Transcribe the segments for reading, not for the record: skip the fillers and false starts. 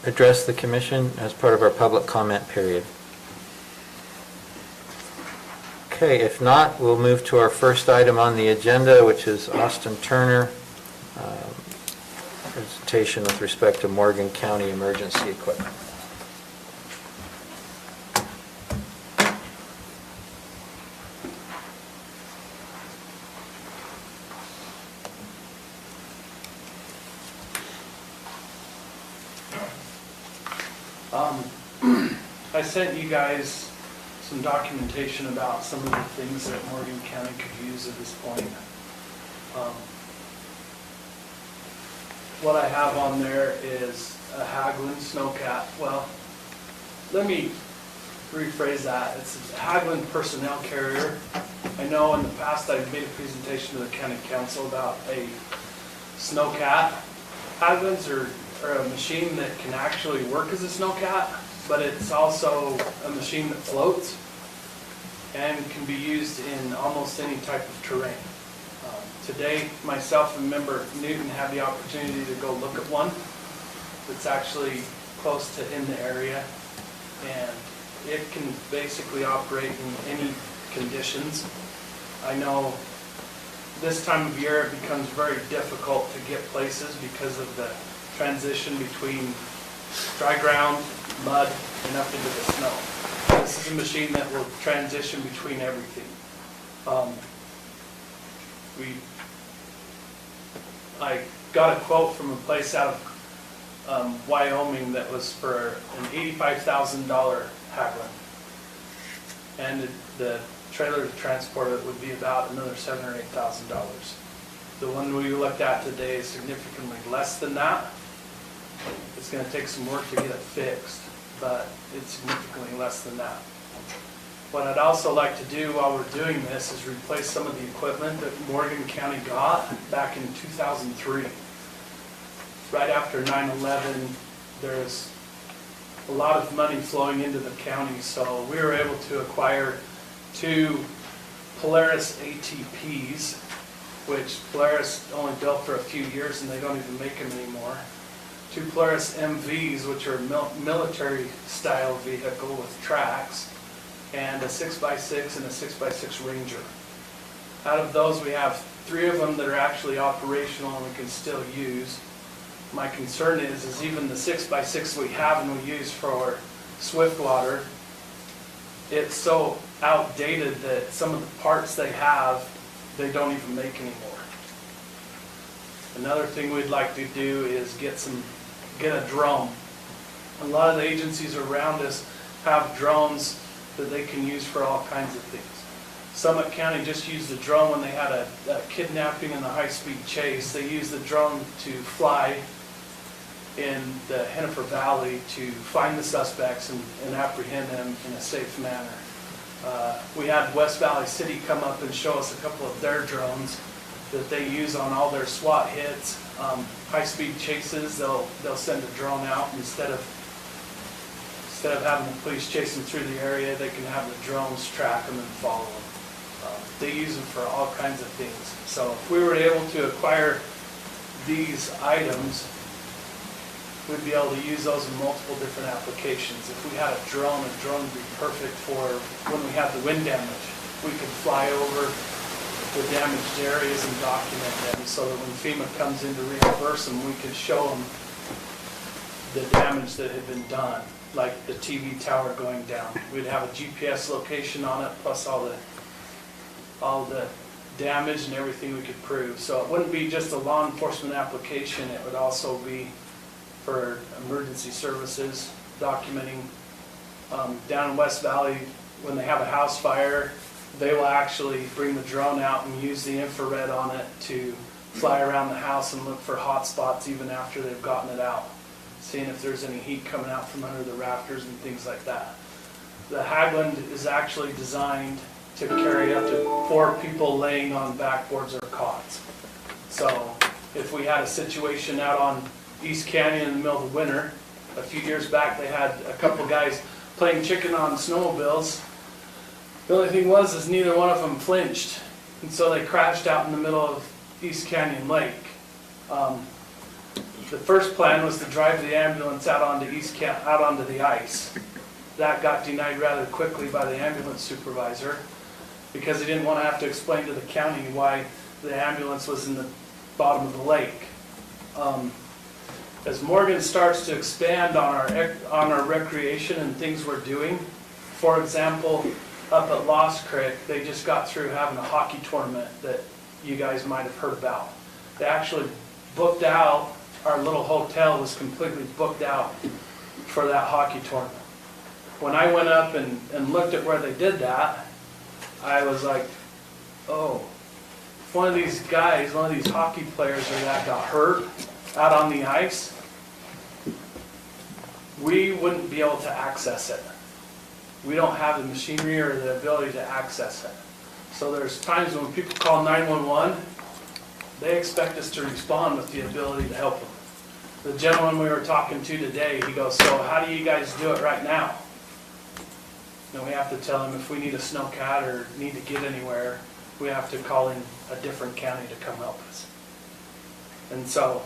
address the commission as part of our public comment period? Okay, if not, we'll move to our first item on the agenda, which is Austin Turner, presentation with respect to Morgan County emergency equipment. I sent you guys some documentation about some of the things that Morgan County could use at this point. What I have on there is a Haglund Snowcat. Well, let me rephrase that. It's a Haglund personnel carrier. I know in the past I've made a presentation to the county council about a Snowcat. Haglunds are a machine that can actually work as a Snowcat, but it's also a machine that floats and can be used in almost any type of terrain. Today, myself and member Newton had the opportunity to go look at one that's actually close to in the area, and it can basically operate in any conditions. I know this time of year it becomes very difficult to get places because of the transition between dry ground, mud, and up into the snow. This is a machine that will transition between everything. I got a quote from a place out of Wyoming that was for an $85,000 Haglund, and the trailer to transport it would be about another $7,000 or $8,000. The one we looked at today is significantly less than that. It's going to take some work to get it fixed, but it's significantly less than that. What I'd also like to do while we're doing this is replace some of the equipment that Morgan County got back in 2003. Right after 9/11, there's a lot of money flowing into the county, so we were able to acquire 2 Polaris ATPs, which Polaris only built for a few years and they don't even make them anymore. 2 Polaris MVs, which are a military style vehicle with tracks, and a 6x6 and a 6x6 Ranger. Out of those, we have 3 of them that are actually operational and we can still use. My concern is even the 6x6 we have and we use for Swiftwater, it's so outdated that some of the parts they have, they don't even make anymore. Another thing we'd like to do is get a drone. A lot of the agencies around us have drones that they can use for all kinds of things. Summit County just used a drone when they had a kidnapping and a high-speed chase. They used the drone to fly in the Hennifer Valley to find the suspects and apprehend them in a safe manner. We had West Valley City come up and show us a couple of their drones that they use on all their SWAT hits. High-speed chases, they'll send a drone out instead of having the police chase them through the area. They can have the drones track them and follow them. They use them for all kinds of things. So if we were able to acquire these items, we'd be able to use those in multiple different applications. If we had a drone would be perfect for when we have the wind damage. We could fly over the damaged areas and document them so that when FEMA comes in to reimburse them, we could show them the damage that had been done, like the TV tower going down. We'd have a GPS location on it, plus all the damage and everything we could prove. So it wouldn't be just a law enforcement application, it would also be for emergency services, documenting. Down in West Valley, when they have a house fire, they will actually bring the drone out and use the infrared on it to fly around the house and look for hot spots even after they've gotten it out, seeing if there's any heat coming out from under the rafters and things like that. The Haglund is actually designed to carry up to 4 people laying on backboards or cots. So if we had a situation out on East Canyon in the middle of the winter, a few years back they had a couple guys playing chicken on snowmobiles. The only thing is neither one of them flinched, and so they crashed out in the middle of East Canyon Lake. The first plan was to drive the ambulance out onto out onto the ice. That got denied rather quickly by the ambulance supervisor because he didn't want to have to explain to the county why the ambulance was in the bottom of the lake. As Morgan starts to expand on our recreation and things we're doing, for example, up at Lost Creek, they just got through having a hockey tournament that you guys might have heard about. They actually booked out, our little hotel was completely booked out for that hockey tournament. When I went up and looked at where they did that, I was like, oh, if one of these guys, one of these hockey players or that got hurt out on the ice, we wouldn't be able to access it. We don't have the machinery or the ability to access it. So there's times when people call 911, they expect us to respond with the ability to help them. The gentleman we were talking to today, he goes, so how do you guys do it right now? And we have to tell him if we need a snowcat or need to get anywhere, we have to call in a different county to come help us. And so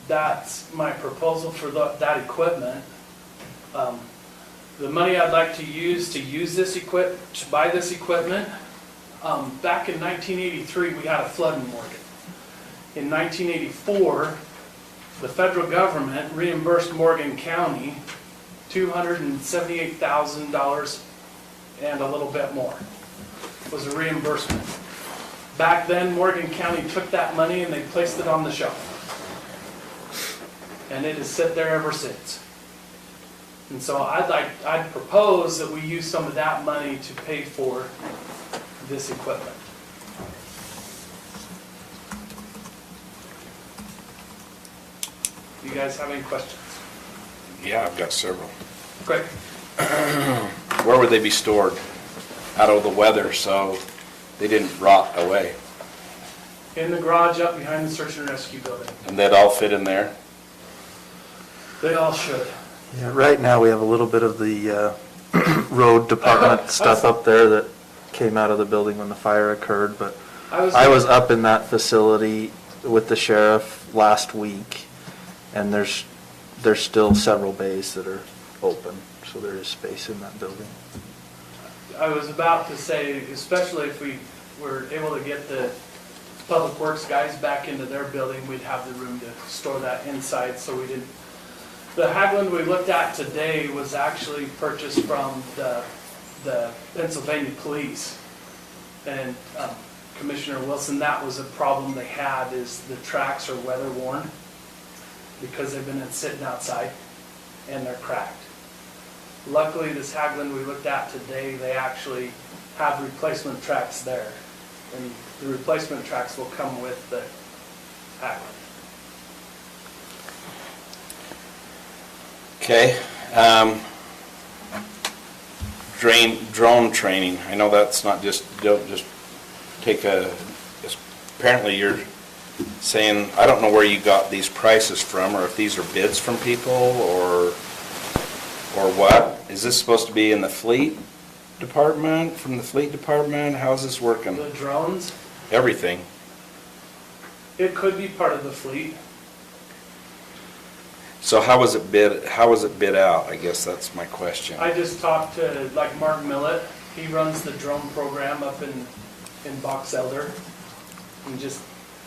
that's my proposal for that equipment. The money I'd like to use this to buy this equipment, back in 1983 we had a flood in Morgan. In 1984, the federal government reimbursed Morgan County $278,000 and a little bit more. It was a reimbursement. Back then, Morgan County took that money and they placed it on the shelf. And it has sit there ever since. And so I'd propose that we use some of that money to pay for this equipment. You guys have any questions? Yeah, I've got several. Great. Where would they be stored? Out of the weather so they didn't rot away. In the garage up behind the search and rescue building. And they'd all fit in there? They all should. Yeah, right now we have a little bit of the road department stuff up there that came out of the building when the fire occurred, but I was up in that facility with the sheriff last week, and there's still several bays that are open, so there is space in that building. I was about to say, especially if we were able to get the public works guys back into their building, we'd have the room to store that inside, so we didn't. The Haglund we looked at today was actually purchased from the Pennsylvania Police. And Commissioner Wilson, that was a problem they had, is the tracks are weather worn because they've been sitting outside and they're cracked. Luckily, this Haglund we looked at today, they actually have replacement tracks there. And the replacement tracks will come with the Haglund. Okay. Drone training. I know that's not don't just take apparently you're saying, I don't know where you got these prices from, or if these are bids from people, or what? Is this supposed to be in the fleet department, from the fleet department? How's this working? The drones, Everything. it could be part of the fleet. So how was it bid out? I guess that's my question. I just talked to like Mark Millett. He runs the drone program up in Box Elder, and just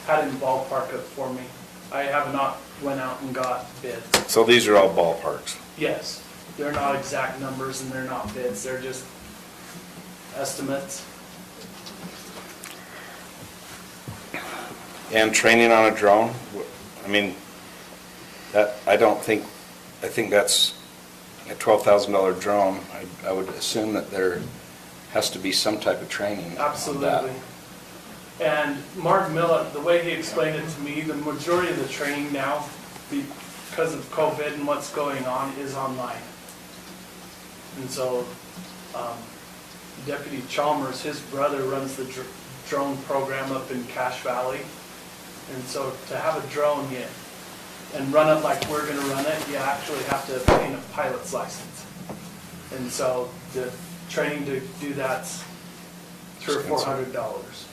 had him ballpark it for me. I have not went out and got bids. So these are all ballparks. Yes, they're not exact numbers and they're not bids. They're just estimates. And training on a drone, I mean, I think that's a $12,000 drone. I would assume that there has to be some type of training on that. Absolutely. And Mark Millett, the way he explained it to me, the majority of the training now, because of COVID and what's going on, is online. And so Deputy Chalmers, his brother, runs the drone program up in Cache Valley. And so to have a drone and run it like we're going to run it, you actually have to obtain a pilot's license. And so the training to do that's $300 or $400.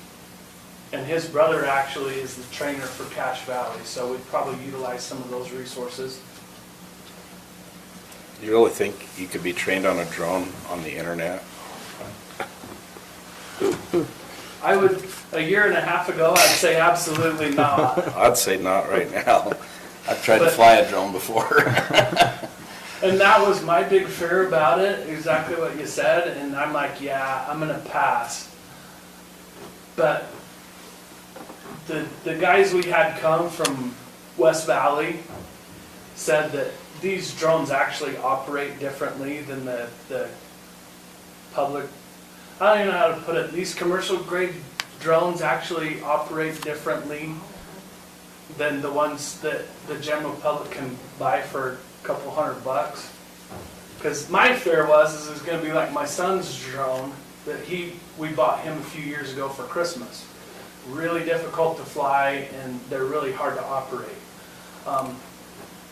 And his brother actually is the trainer for Cache Valley, so we'd probably utilize some of those resources. You really think you could be trained on a drone on the internet? I would, a year and a half ago, I'd say absolutely not. I'd say not right now. I've tried to But- fly a drone before. And that was my big fear about it, exactly what you said, and I'm like, yeah, I'm gonna pass. But the guys we had come from West Valley said that these drones actually operate differently than the public, I don't even know how to put it, these commercial grade drones actually operate differently than the ones that the general public can buy for a couple $100. Because my fear was it was going to be like my son's drone that we bought him a few years ago for Christmas. Really difficult to fly, and they're really hard to operate.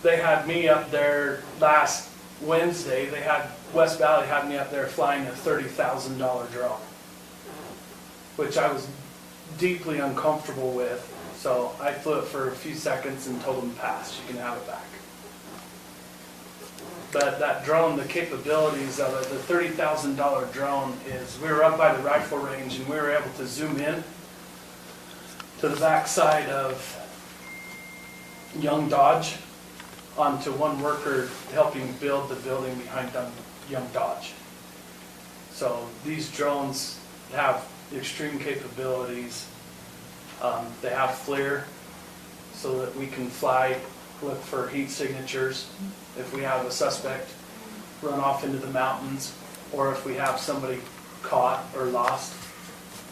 They had me up there last Wednesday. West Valley had me up there flying a $30,000 drone, which I was deeply uncomfortable with. So I flew it for a few seconds and told them pass. You can have it back. But that drone, the capabilities of it, the $30,000 drone is, we were up by the rifle range and we were able to zoom in to the backside of Young Dodge onto one worker helping build the building behind Young Dodge. So these drones have extreme capabilities. They have FLIR so that we can fly, look for heat signatures. If we have a suspect run off into the mountains, or if we have somebody caught or lost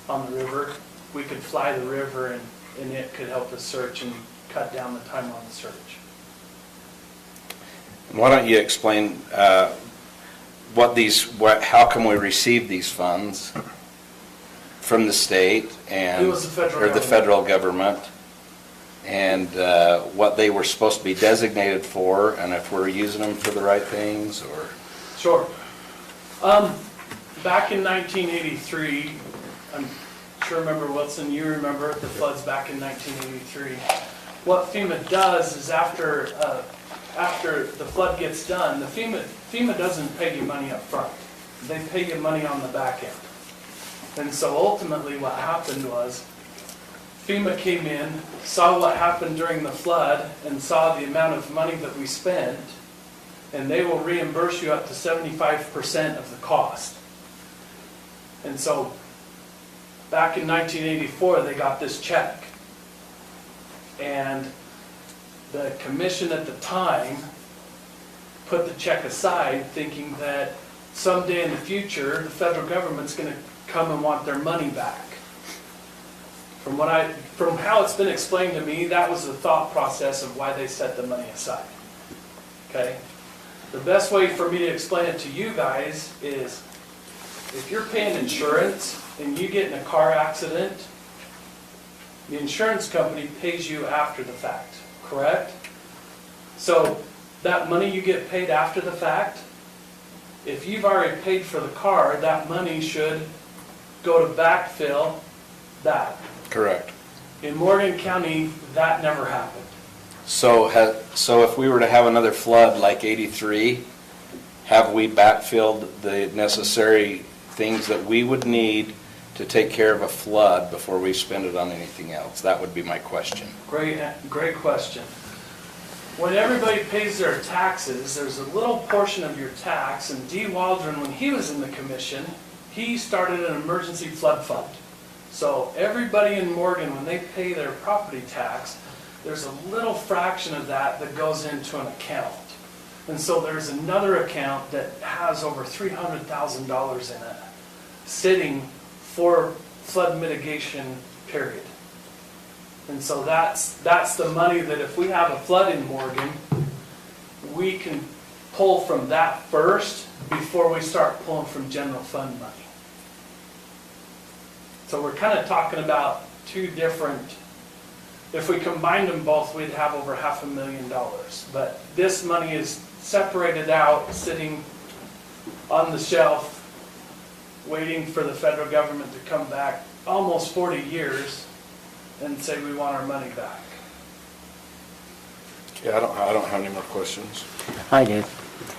on the river, we could fly the river and it could help us search and cut down the time on the search. Why don't you explain how come we receive these funds from the state and It was the federal or the government. federal government, and what they were supposed to be designated for, and if we're using them for the right things, or Sure. Back in 1983, I'm sure remember Wilson, you remember the floods back in 1983. What FEMA does is after the flood gets done, the FEMA doesn't pay you money up front. They pay you money on the back end. And so ultimately what happened was FEMA came in, saw what happened during the flood, and saw the amount of money that we spent, and they will reimburse you up to 75% of the cost. And so back in 1984, they got this check. And the commission at the time put the check aside, thinking that someday in the future, the federal government's going to come and want their money back. From how it's been explained to me, that was the thought process of why they set the money aside. Okay? The best way for me to explain it to you guys is, if you're paying insurance and you get in a car accident, the insurance company pays you after the fact, correct? So that money you get paid after the fact, if you've already paid for the car, that money should go to backfill that. correct. In Morgan County, that never happened. So if we were to have another flood like '83, have we backfilled the necessary things that we would need to take care of a flood before we spend it on anything else? That would be my question. Great question. When everybody pays their taxes, there's a little portion of your tax, and Dee Waldron, when he was in the commission, he started an emergency flood fund. So everybody in Morgan, when they pay their property tax, there's a little fraction of that that goes into an account. And so there's another account that has over $300,000 in it, sitting for flood mitigation period. And so that's the money that if we have a flood in Morgan, we can pull from that first before we start pulling from general fund money. So we're kind of talking about two different, if we combined them both, we'd have over $500,000. But this money is separated out, sitting on the shelf, waiting for the federal government to come back almost 40 years and say we want our money back. Okay, I don't have any more questions. I do.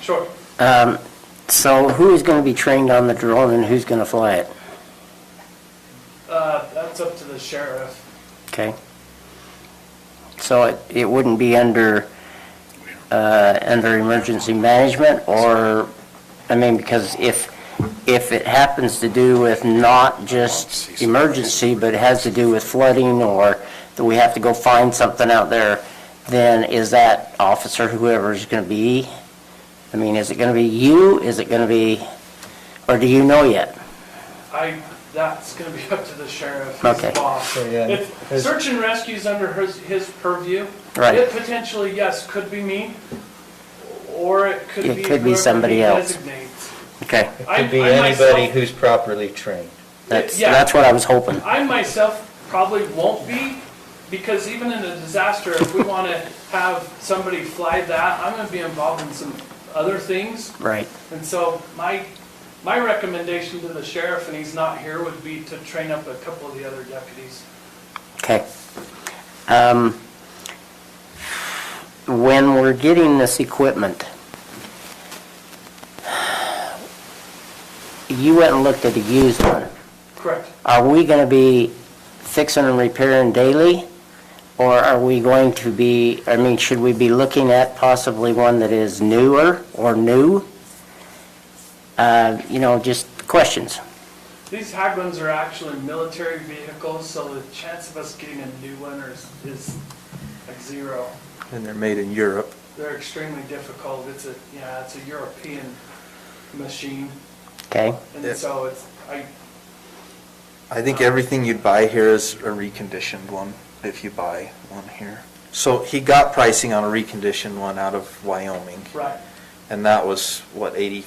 Sure. So who is going to be trained on the drone and who's going to fly it? That's up to the sheriff. Okay. So it wouldn't be under emergency management, or, I mean, because if it happens to do with not just emergency, but it has to do with flooding, or that we have to go find something out there, then is that officer, whoever is going to be, I mean, is it going to be you? Is it going to be, or do you know yet? That's gonna be up to the sheriff, he's Okay. the boss. So, yeah, If his- search and rescue is under his purview, Right. it potentially, yes, could be me, or it could It be could be whoever somebody he else. designates. Okay, It I- could be I anybody myself- who's properly trained. Yeah. that's what I was hoping. I myself probably won't be, because even in a disaster, if we wanna have somebody fly that, I'm gonna be involved in some other things. Right. And so my recommendation to the sheriff, and he's not here, would be to train up a couple of the other deputies. Okay. When we're getting this equipment, you went and looked at a used one. Correct. Are we going to be fixing and repairing daily? Or are we going to be, I mean, should we be looking at possibly one that is newer or new? Just questions. These Haglunds are actually military vehicles, so the chance of us getting a new one is like zero. And they're made in Europe. They're extremely difficult. It's a European machine, Okay? and Yeah. so I think everything you'd buy here is a reconditioned one, if you buy one here. So he got pricing on a reconditioned one out of Wyoming, right. and that was, what, 85-ish?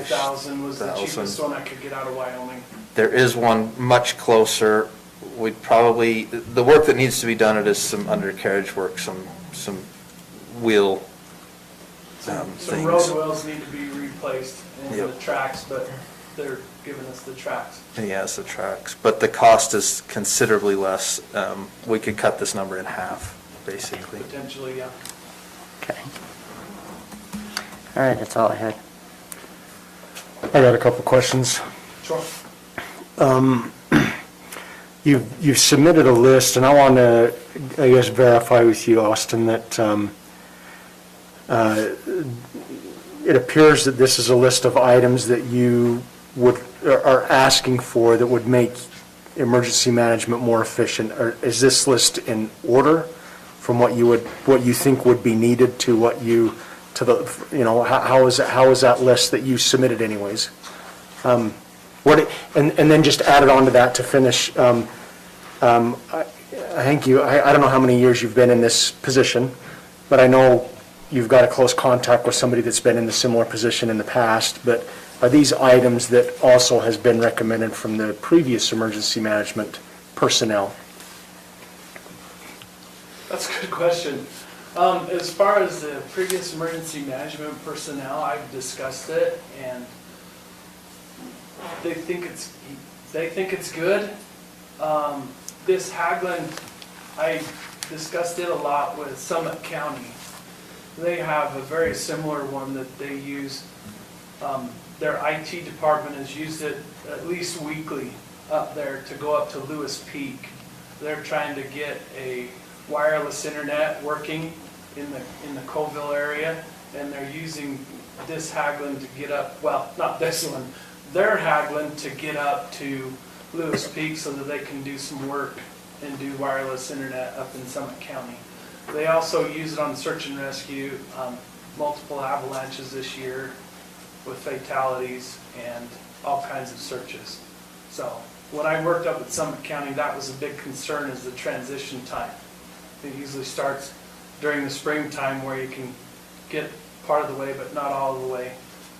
5,000 was the thousand. cheapest one I could get out of Wyoming. There is one much closer. We'd probably, the work that needs to be done, it is some undercarriage work, some wheel Some things. road wheels need to be replaced and Yep. the tracks, but they're giving us the tracks. Yes, the tracks, but the cost is considerably less. We could cut this number in half, basically. Potentially, yeah. Okay. All right, that's all I had. I got a couple questions. Sure. You've submitted a list, and I want to, I guess, verify with you, Austin, that it appears that this is a list of items that you are asking for that would make emergency management more efficient. Or is this list in order from what you think would be needed to what you, to the, how is that list that you submitted anyways? And then just added on to that to finish, I think I don't know how many years you've been in this position, but I know you've got a close contact with somebody that's been in a similar position in the past, but are these items that also has been recommended from the previous emergency management personnel? That's a good question. As far as the previous emergency management personnel, I've discussed it, and they think it's good. This Haglund, I discussed it a lot with Summit County. They have a very similar one that they use. Their IT department has used it at least weekly up there to go up to Lewis Peak. They're trying to get a wireless internet working in the Colville area, and they're using this Haglund to get up, well, not this one, their Haglund to get up to Lewis Peak so that they can do some work and do wireless internet up in Summit County. They also use it on search and rescue, multiple avalanches this year with fatalities and all kinds of searches. So when I worked up at Summit County, that was a big concern, is the transition time. It usually starts during the springtime where you can get part of the way but not all of the way.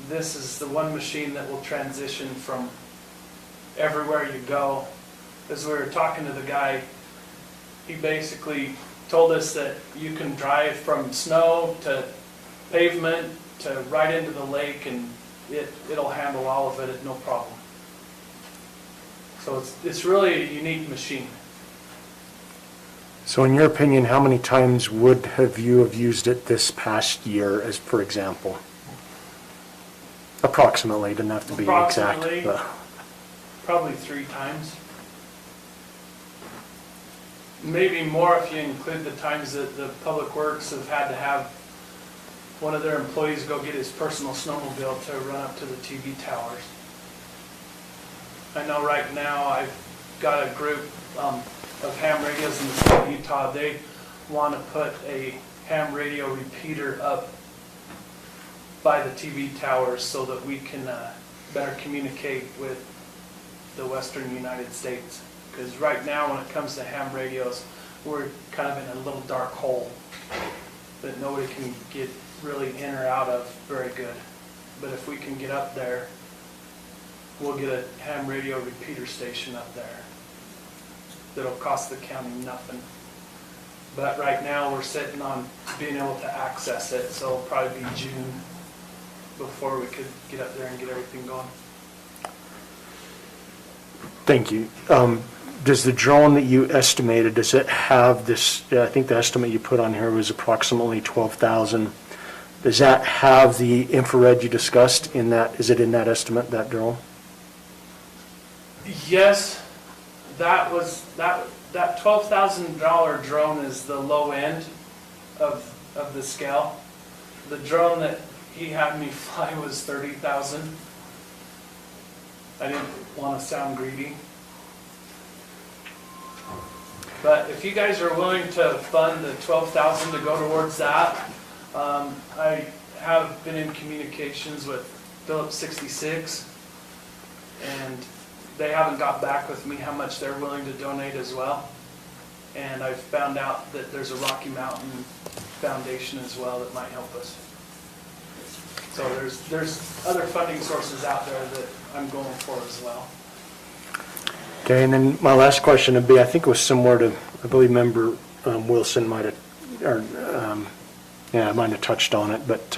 This is the one machine that will transition from everywhere you go. As we were talking to the guy, he basically told us that you can drive from snow to pavement to right into the lake, and it'll handle all of it at no problem. So it's really a unique machine. So in your opinion, how many times would you have used it this past year, as for example? Approximately, doesn't have to be exact. Approximately. but- Probably 3 times. Maybe more if you include the times that the Public Works have had to have one of their employees go get his personal snowmobile to run up to the TV towers. I know right now I've got a group of ham radios in the state of Utah. They want to put a ham radio repeater up by the TV towers so that we can better communicate with the western United States. Because right now, when it comes to ham radios, we're kind of in a little dark hole that nobody can get really in or out of very good. But if we can get up there, we'll get a ham radio repeater station up there that'll cost the county nothing. But right now, we're sitting on being able to access it, so it'll probably be June before we could get up there and get everything going. Thank you. Does the drone that you estimated, does it have this, I think the estimate you put on here was approximately 12,000. Does that have the infrared you discussed in that, is it in that estimate, that drone? Yes, that $12,000 drone is the low end of the scale. The drone that he had me fly was 30,000. I didn't want to sound greedy. But if you guys are willing to fund the 12,000 to go towards that, I have been in communications with Phillips 66, and they haven't got back with me how much they're willing to donate as well. And I've found out that there's a Rocky Mountain Foundation as well that might help us. So there's other funding sources out there that I'm going for as well. Okay, and then my last question would be, I think it was similar to, I believe Member Wilson might have, or, might have touched on it, but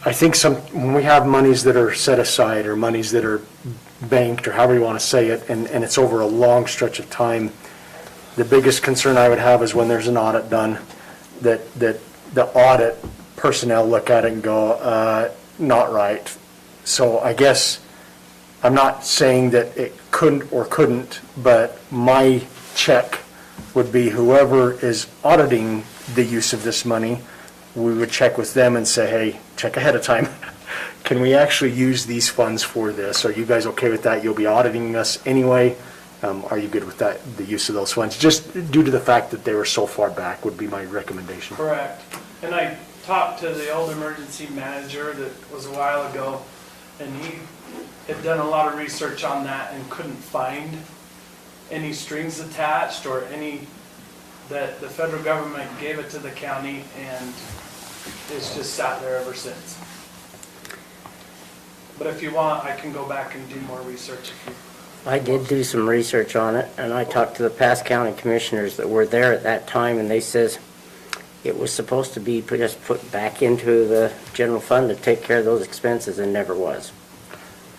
I think when we have monies that are set aside or monies that are banked, or however you want to say it, and it's over a long stretch of time, the biggest concern I would have is when there's an audit done, that the audit personnel look at it and go, not right. So I guess I'm not saying that it couldn't or couldn't, but my check would be whoever is auditing the use of this money, we would check with them and say, hey, check ahead of time. Can we actually use these funds for this? Are you guys okay with that? You'll be auditing us anyway. Are you good with that, the use of those funds? Just due to the fact that they were so far back would be my recommendation. Correct. And I talked to the old emergency manager that was a while ago, and he had done a lot of research on that and couldn't find any strings attached or any that the federal government gave it to the county, and it's just sat there ever since. But if you want, I can go back and do more research if you. I did do some research on it, and I talked to the past county commissioners that were there at that time, and they says it was supposed to be just put back into the general fund to take care of those expenses, and never was.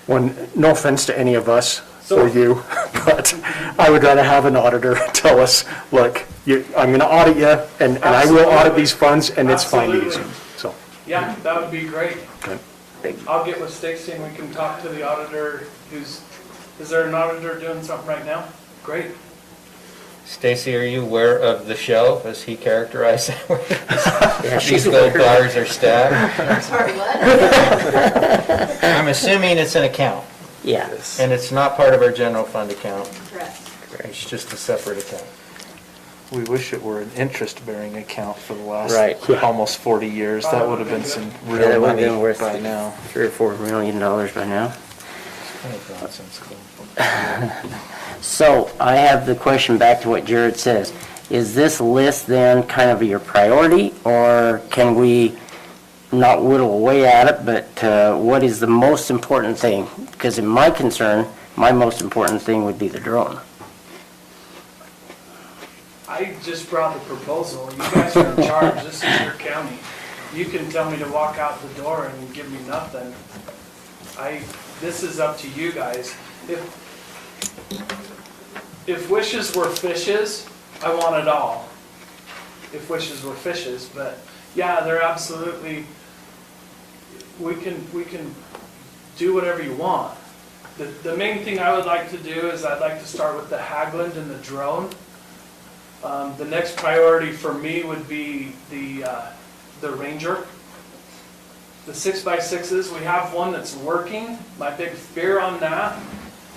No offense to any of us or you, but I would rather have an auditor tell us, look, I'm going to audit you, and I will audit these funds, and it's fine to use them. So, Yeah, that would be great. okay. I'll get with Stacy and we can talk to the auditor is there an auditor doing something right now? Great. Stacy, are you aware of the shelf, as he characterized it? Yeah, These gold bars are stacked? Sorry, what? I'm assuming it's an account, Yeah. and it's not part of our general fund account. Correct. It's just a separate account. We wish it were an interest-bearing account for the last Right. almost 40 years. That would have been some Yeah, real that would have money been worth by now. $3 or $4 million by now. Kind of nonsensical. So I have the question back to what Jared says. Is this list then kind of your priority, or can we not whittle away at it, but what is the most important thing? Because in my concern, my most important thing would be the drone. I just brought the proposal. You guys are in charge. This is your county. You can tell me to walk out the door and give me nothing. This is up to you guys. if wishes were fishes, I want it all. If wishes were fishes, but yeah, they're absolutely, we can do whatever you want. The main thing I would like to do is I'd like to start with the Haglund and the drone. The next priority for me would be the Ranger. The 6x6s, we have one that's working. My big fear on that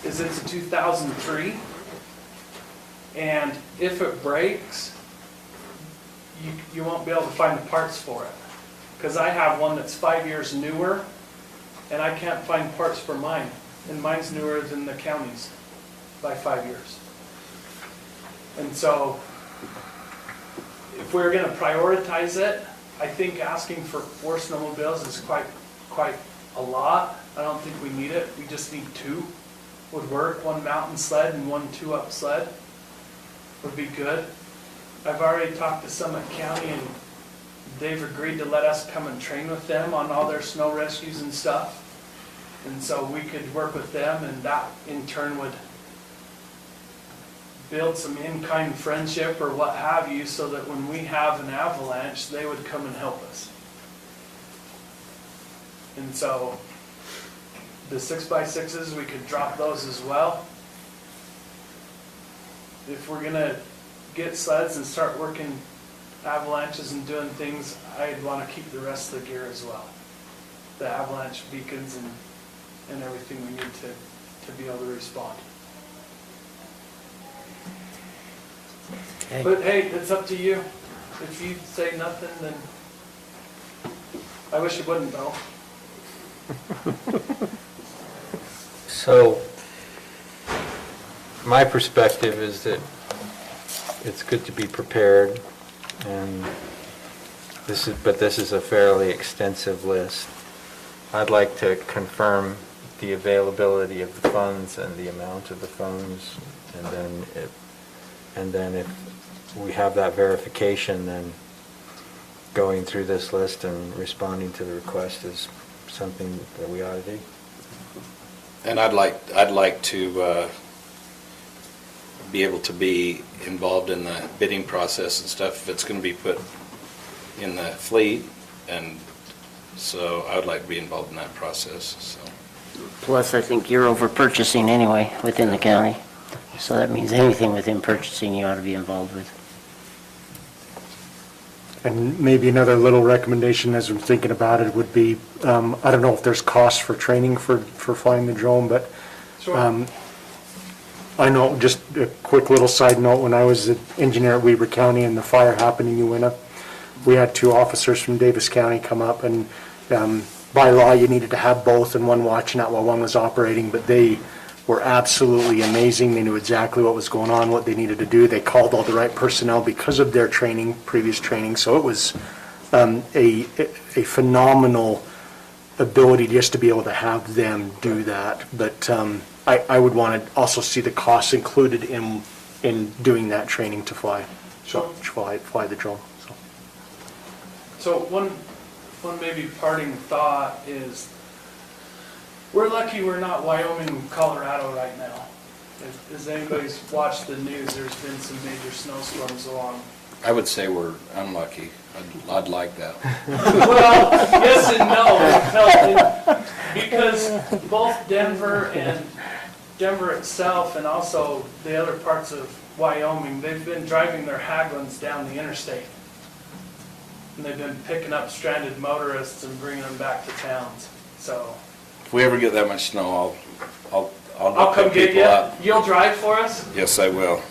is it's a 2003. And if it breaks, you won't be able to find the parts for it. Because I have one that's 5 years newer, and I can't find parts for mine. And mine's newer than the county's by 5 years. And so, if we're gonna prioritize it, I think asking for 4 snowmobiles is quite a lot. I don't think we need it. We just need 2 would work. 1 mountain sled and 1 2-up sled would be good. I've already talked to Summit County and they've agreed to let us come and train with them on all their snow rescues and stuff. And so we could work with them, and that in turn would build some in-kind friendship or what have you, so that when we have an avalanche, they would come and help us. And so the 6x6s, we could drop those as well. If we're gonna get sleds and start working avalanches and doing things, I'd want to keep the rest of the gear as well. The avalanche beacons and everything we need to be able to respond. Okay. But hey, it's up to you. If you say nothing, then I wish you wouldn't though. So, my perspective is that it's good to be prepared, and this is a fairly extensive list. I'd like to confirm the availability of the funds and the amount of the funds, and then if we have that verification, then going through this list and responding to the request is something that we ought to do. And I'd like to be able to be involved in the bidding process and stuff if it's going to be put in the fleet, and so I would like to be involved in that process. So. Plus, I think you're over purchasing anyway within the county. So that means anything within purchasing you ought to be involved with. And maybe another little recommendation as I'm thinking about it would be, I don't know if there's costs for training for flying the drone, but Sure. I know, just a quick little side note, when I was an engineer at Weber County and the fire happened in Uinta, we had 2 officers from Davis County come up, and by law, you needed to have both and one watching out while one was operating, but they were absolutely amazing. They knew exactly what was going on, what they needed to do. They called all the right personnel because of their training, previous training, so it was a phenomenal ability just to be able to have them do that. But I would want to also see the costs included in doing that training to fly the drone. So one maybe parting thought is, we're lucky we're not Wyoming, Colorado right now. As anybody's watched the news, there's been some major snowstorms along. I would say we're unlucky. I'd like that. Well, yes and no, because both Denver itself and also the other parts of Wyoming, they've been driving their Haglunds down the interstate. And they've been picking up stranded motorists and bringing them back to towns, so. If we ever get that much snow, I'll I'll come pick get people you. up. You'll drive for us? Yes, I will.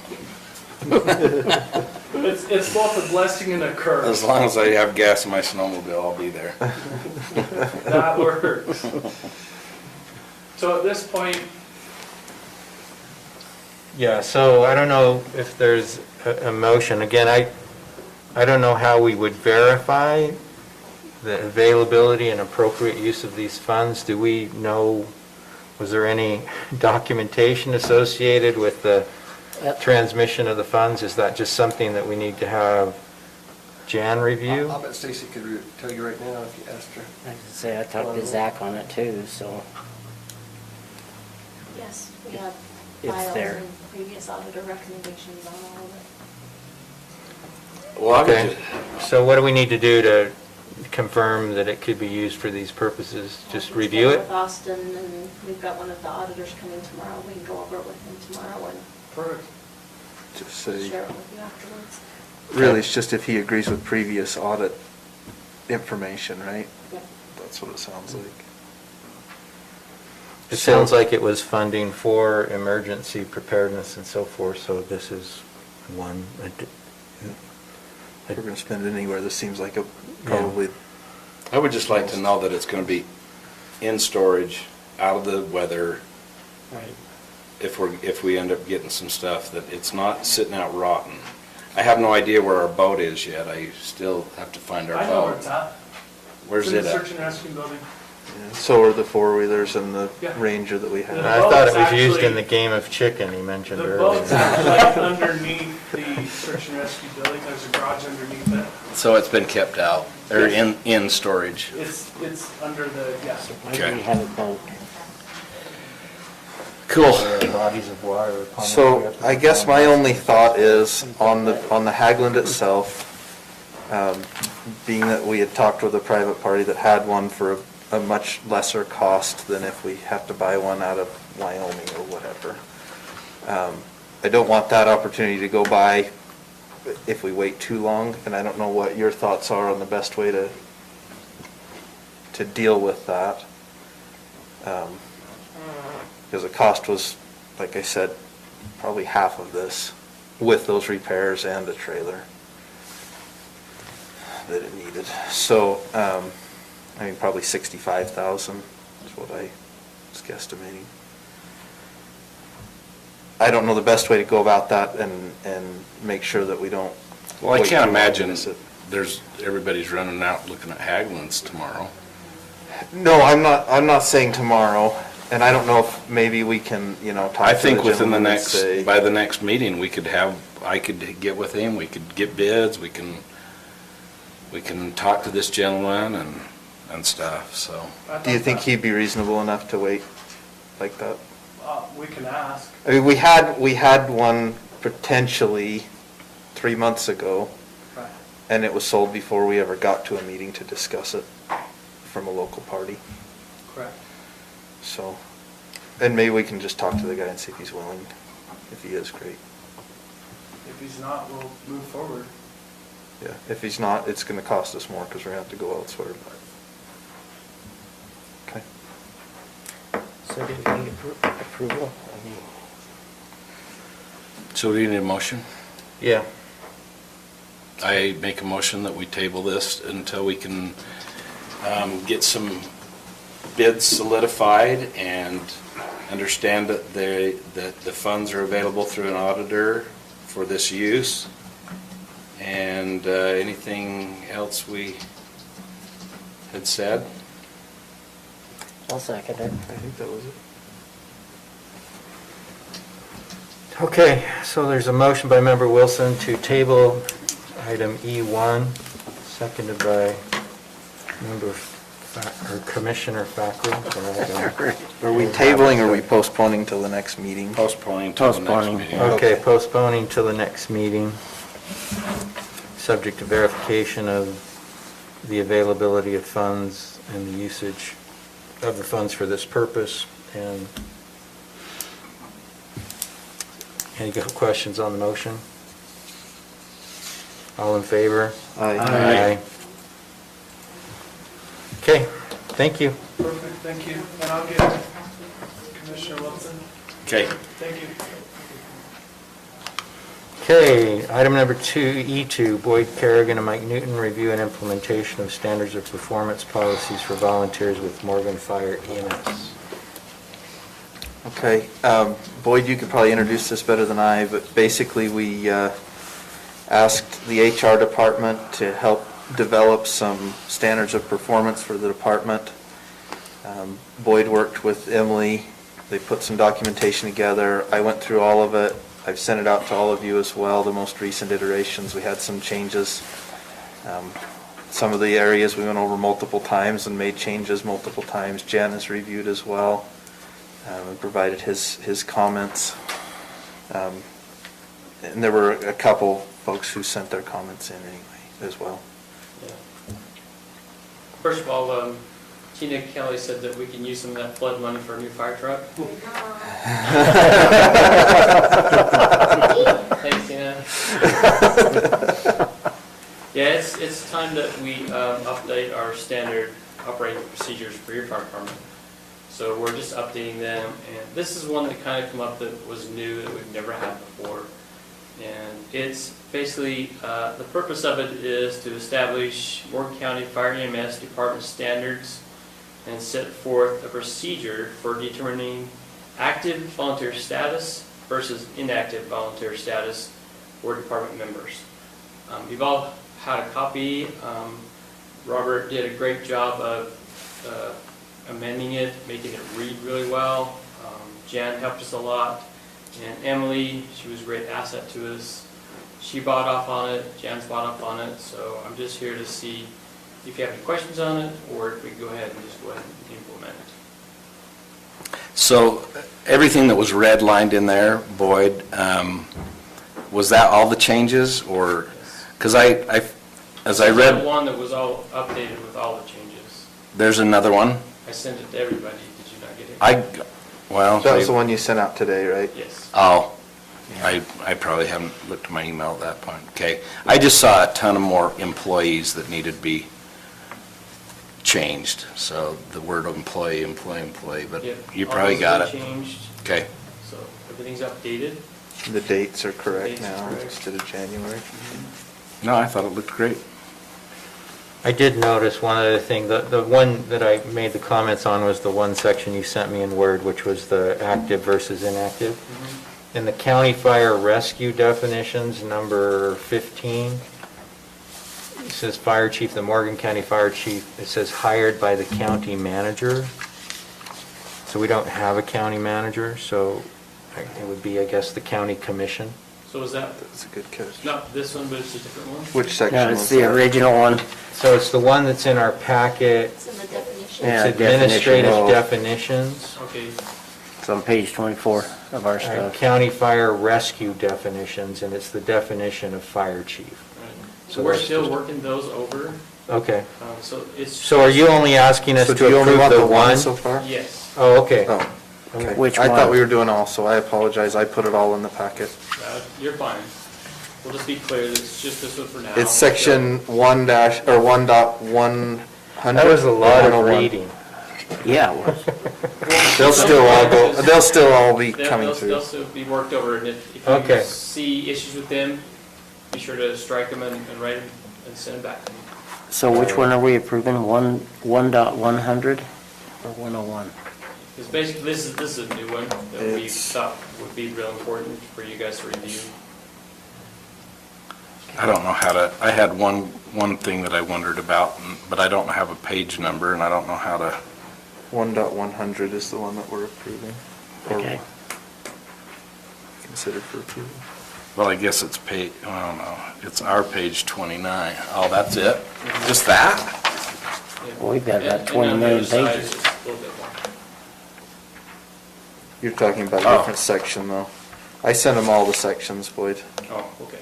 It's both a blessing and a As curse. long as I have gas in my snowmobile, I'll be there. That works. So at this point, Yeah, so I don't know if there's a motion. Again, I don't know how we would verify the availability and appropriate use of these funds. Do we know, was there any documentation associated with the transmission of the funds? Is that just something that we need to have Jan review? I'll bet Stacy could tell you right now if you asked her. I could say, I talked to Zach on it too, so. Yes, we have it's there. and previous auditor recommendations on all of it. Well, I would Okay, so what do we need to do to confirm that it could be used for these purposes? Just review it? With Austin, and we've got one of the auditors coming tomorrow. We can go over it with him tomorrow and Perfect. Just say, share it with you afterwards. really, it's just if he agrees with previous audit information, right? Yep. That's what it sounds like. It sounds like it was funding for emergency preparedness and so forth, so this is one. If we're gonna spend it anywhere, this seems like a, probably, I would just like to know that it's gonna be in storage, out of the weather, Right. if we end up getting some stuff, that it's not sitting out rotten. I have no idea where our boat is yet. I still have to find our I know where it's boat. at. Where's It's it in the at? search and rescue building. so are the four-wheelers and the Yeah. Ranger that we have. The I thought it was boat's used in actually- the game of chicken he mentioned The earlier. boat's actually underneath the search and rescue building. There's a garage underneath it. So it's been kept out, or in storage? It's under the, yeah. Why do we have a boat? Cool. Bodies of water upon which we So have to I guess perform- my only thought is on the Hagland itself, being that we had talked with a private party that had one for a much lesser cost than if we have to buy one out of Wyoming or whatever. I don't want that opportunity to go by if we wait too long, and I don't know what your thoughts are on the best way to deal with that. Because the cost was, like I said, probably half of this with those repairs and a trailer that it needed. So, I mean, probably 65,000 is what I was guesstimating. I don't know the best way to go about that and make sure that we don't. Well, I wait can't too long to imagine miss it. everybody's running out looking at Hagland's tomorrow. No, I'm not saying tomorrow, and I don't know if maybe we can, talk I to think the within the gentleman and next, say- by the next meeting, I could get with him, we could get bids, we can talk to this gentleman and stuff, so. I Do you thought think that- he'd be reasonable enough to wait like that? We can ask. I mean, we had one potentially 3 months ago, Right. and it was sold before we ever got to a meeting to discuss it from a local party. Correct. So, and maybe we can just talk to the guy and see if he's willing. If he is, great. If he's not, we'll move forward. Yeah, if he's not, it's gonna cost us more because we're gonna have to go elsewhere, but. Okay. So do we need approval? I mean, So do you need a motion? Yeah, I make a motion that we table this until we can get some bids solidified and understand that the funds are available through an auditor for this use. And anything else we had said? I'll second it. I think that was it. okay, so there's a motion by Member Wilson to table item E1, seconded by Commissioner Fackrell. Are we tabling or are we postponing till the next meeting? Postponing till the next Postponing. meeting. Okay, postponing till the next meeting, subject to verification of the availability of funds and the usage of the funds for this purpose. And any questions on the motion? All in favor? Aye. Okay, thank you. Perfect, thank you. And I'll get Commissioner Wilson. Okay. Thank you. Okay, item number 2E2, Boyd Kerrigan and Mike Newton, review and implementation of standards of performance policies for volunteers with Morgan Fire EMS. Okay, Boyd, you could probably introduce this better than I, but basically we asked the HR department to help develop some standards of performance for the department. Boyd worked with Emily, they put some documentation together, I went through all of it, I've sent it out to all of you as well, the most recent iterations, we had some changes. Some of the areas we went over multiple times and made changes multiple times. Jen has reviewed as well and provided his comments. And there were a couple folks who sent their comments in anyway as well. Yeah. First of all, Tina Kelly said that we can use some of that flood money for a new fire truck. Thanks, Tina. Yeah, it's time that we update our standard operating procedures for your fire department. So we're just updating them, and this is one that kind of come up that was new, that we've never had before. And it's basically, the purpose of it is to establish Morgan County Fire EMS Department standards and set forth a procedure for determining active volunteer status versus inactive volunteer status for department members. You've all had a copy. Robert did a great job of amending it, making it read really well. Jan helped us a lot. And Emily, she was a great asset to us. She bought off on it, Jan's bought off on it, so I'm just here to see if you have any questions on it, or if we can go ahead and just go ahead and implement it. So everything that was redlined in there, Boyd, was that all the changes, or, because as I read, One that was all updated with all the changes. there's another one? I sent it to everybody, did you not get it? Well. That was the one you sent out today, right? Yes. Oh, I probably haven't looked at my email at that point. Okay. I just saw a ton of more employees that needed to be changed. So the word employee, but Yep. you All probably those got were it. changed, Okay. so everything's updated. The dates are correct Dates are now correct. instead of January. No, I thought it looked great. I did notice one other thing, the one that I made the comments on was the one section you sent me in Word, which was the active versus inactive. In the county fire rescue definitions, number 15, it says fire chief, the Morgan County Fire Chief, it says hired by the county manager. So we don't have a county manager, so it would be, I guess, the county commission. So is that, That's a good catch. not this one, but it's a different one? Which section Yeah, was it's the that? original one. So it's the one that's in our packet, It's in the definition. Yeah, it's administrative definition. definitions. Okay, It's on page 24 of our stuff. County fire rescue definitions, and it's the definition of fire chief. right. So So we're that's still just- working those over, Okay. so it's. So are you only asking us So to do you only approve want the the one one? so far? Yes, Oh, okay. Oh, okay. Which I thought one? we were doing all, so I apologize. I put it all in the packet. you're fine. We'll just be clear, that it's just this one for now. It's section 1-1.100. That was a lot of 101. reading. Yeah, it was. They'll still all go, they'll still all be They'll- coming they'll- through. They'll still be worked over, and if Okay. you see issues with them, be sure to strike them and write them and send them back to me. So which one are we approving? 1.100 or 101? Because basically, this is a new one that we It's- thought would be real important for you guys to review. I don't know how to, I had one thing that I wondered about, but I don't have a page number, and I don't know how to, 1.100 is the one that we're approving. or Okay. Considered for approval. well, I guess it's page, I don't know, it's our page 29. Oh, that's it? Just that? Yeah. Well, we've got about And 20 on the million other side, pages. it's just a little bit more. You're talking about a Oh. different section, though. I sent them all the sections, Boyd. Oh, okay.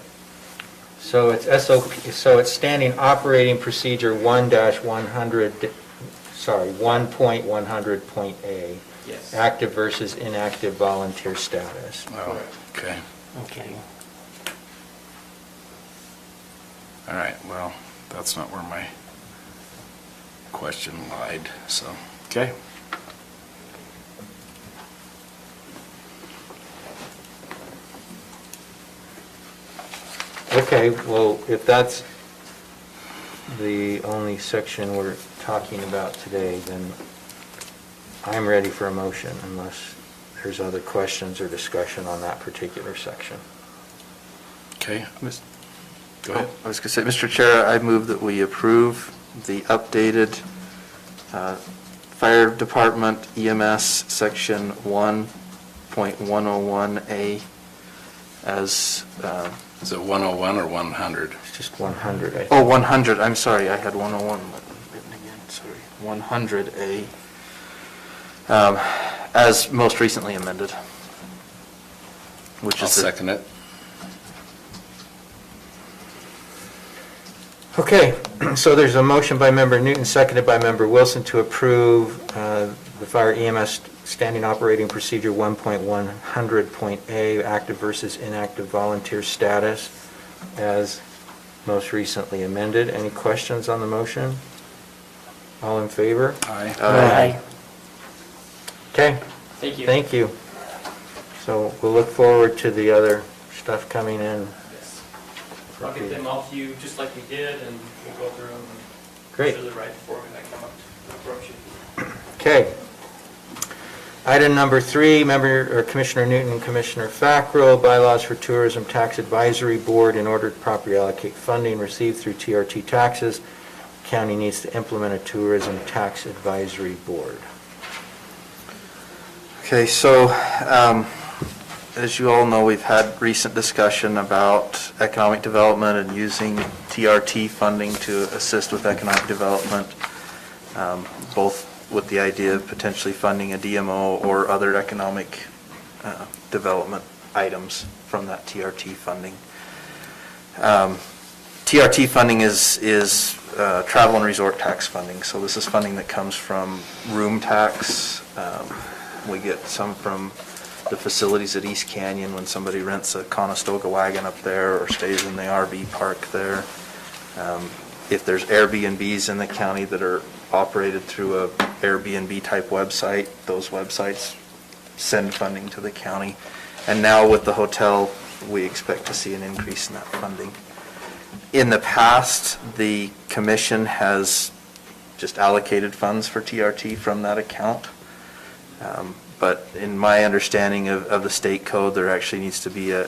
So it's SOP, so it's standing operating procedure 1-100, sorry, 1.100.A, Yes. active versus inactive volunteer status. Oh, okay. Okay. All right, well, that's not where my question lied, so, okay. Okay, well, if that's the only section we're talking about today, then I'm ready for a motion unless there's other questions or discussion on that particular section. Okay, Mis- go ahead. I was going to say, Mr. Chair, I move that we approve the updated Fire Department EMS Section 1.101A as, Is it 101 or 100? It's just 100, I think. oh, 100, I'm sorry, I had 101 written again, sorry. 100A, as most recently amended. which I'll is the second it. Okay, so there's a motion by member Newton, seconded by member Wilson to approve the fire EMS standing operating procedure 1.100.A, active versus inactive volunteer status, as most recently amended. Any questions on the motion? All in favor? Aye. Aye. Okay, Thank you. thank you. So we'll look forward to the other stuff coming in. Yes. I'll get them all to you just like we did, and we'll go through them. and Great. Make sure they're right before I come up to approach you. Okay. Item number 3, Member or Commissioner Newton and Commissioner Fackrell, bylaws for Tourism Tax Advisory Board. In order to properly allocate funding received through TRT taxes, county needs to implement a Tourism Tax Advisory Board. Okay, so, as you all know, we've had recent discussion about economic development and using TRT funding to assist with economic development, both with the idea of potentially funding a DMO or other economic development items from that TRT funding. TRT funding is travel and resort tax funding, so this is funding that comes from room tax. We get some from the facilities at East Canyon when somebody rents a Conestoga wagon up there or stays in the RV park there. If there's Airbnbs in the county that are operated through a Airbnb type website, those websites send funding to the county. And now with the hotel, we expect to see an increase in that funding. In the past, the commission has just allocated funds for TRT from that account. But in my understanding of the state code, there actually needs to be an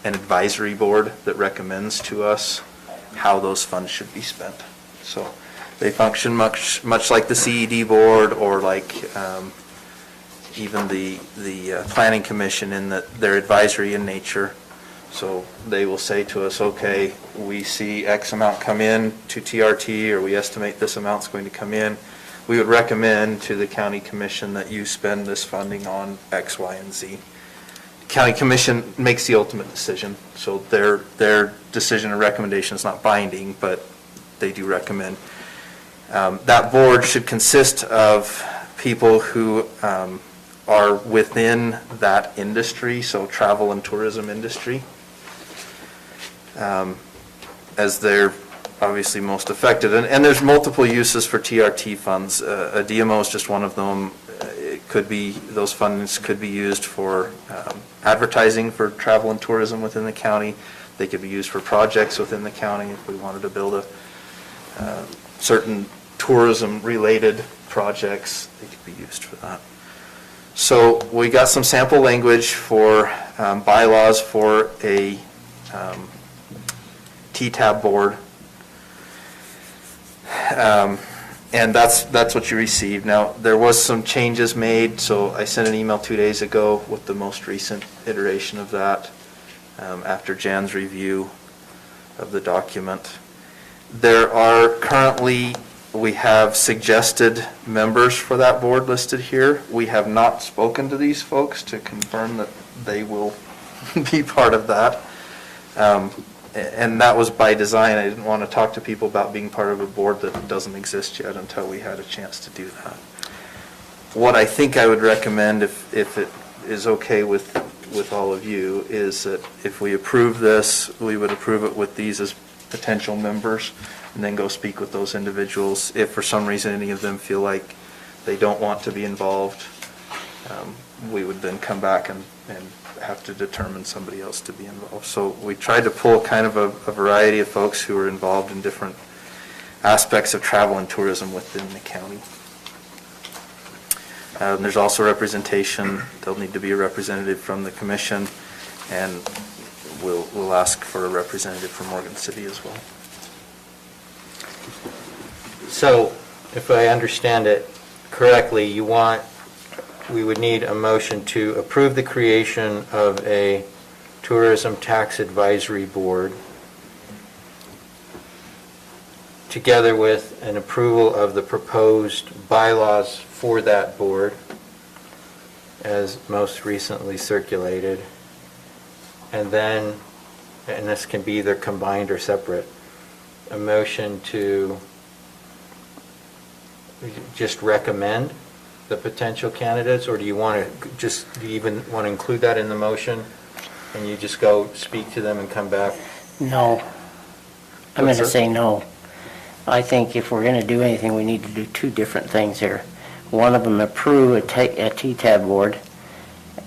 advisory board that recommends to us how those funds should be spent. So they function much like the CED board or like even the planning commission in that they're advisory in nature. So they will say to us, okay, we see X amount come in to TRT, or we estimate this amount's going to come in. We would recommend to the county commission that you spend this funding on X, Y, and Z. County commission makes the ultimate decision, so their decision or recommendation is not binding, but they do recommend. That board should consist of people who are within that industry, so travel and tourism industry, as they're obviously most affected. And there's multiple uses for TRT funds. A DMO is just one of them. It could be, those funds could be used for advertising for travel and tourism within the county. They could be used for projects within the county if we wanted to build a certain tourism-related projects. They could be used for that. So we got some sample language for bylaws for a TTAB board. And that's what you received. Now, there was some changes made, so I sent an email 2 days ago with the most recent iteration of that after Jan's review of the document. There are currently, we have suggested members for that board listed here. We have not spoken to these folks to confirm that they will be part of that. And that was by design. I didn't want to talk to people about being part of a board that doesn't exist yet until we had a chance to do that. What I think I would recommend, if it is okay with all of you, is that if we approve this, we would approve it with these as potential members, and then go speak with those individuals. If for some reason any of them feel like they don't want to be involved, we would then come back and have to determine somebody else to be involved. So we tried to pull kind of a variety of folks who are involved in different aspects of travel and tourism within the county. There's also representation. There'll need to be a representative from the commission, and we'll ask for a representative from Morgan City as well. So if I understand it correctly, we would need a motion to approve the creation of a tourism tax advisory board, together with an approval of the proposed bylaws for that board, as most recently circulated, and then, and this can be either combined or separate, a motion to just recommend the potential candidates, or do you want to do you even want to include that in the motion? And you just go speak to them and come back? No. I'm going to What's that? say no. I think if we're going to do anything, we need to do two different things here. One of them, approve a TTAB board,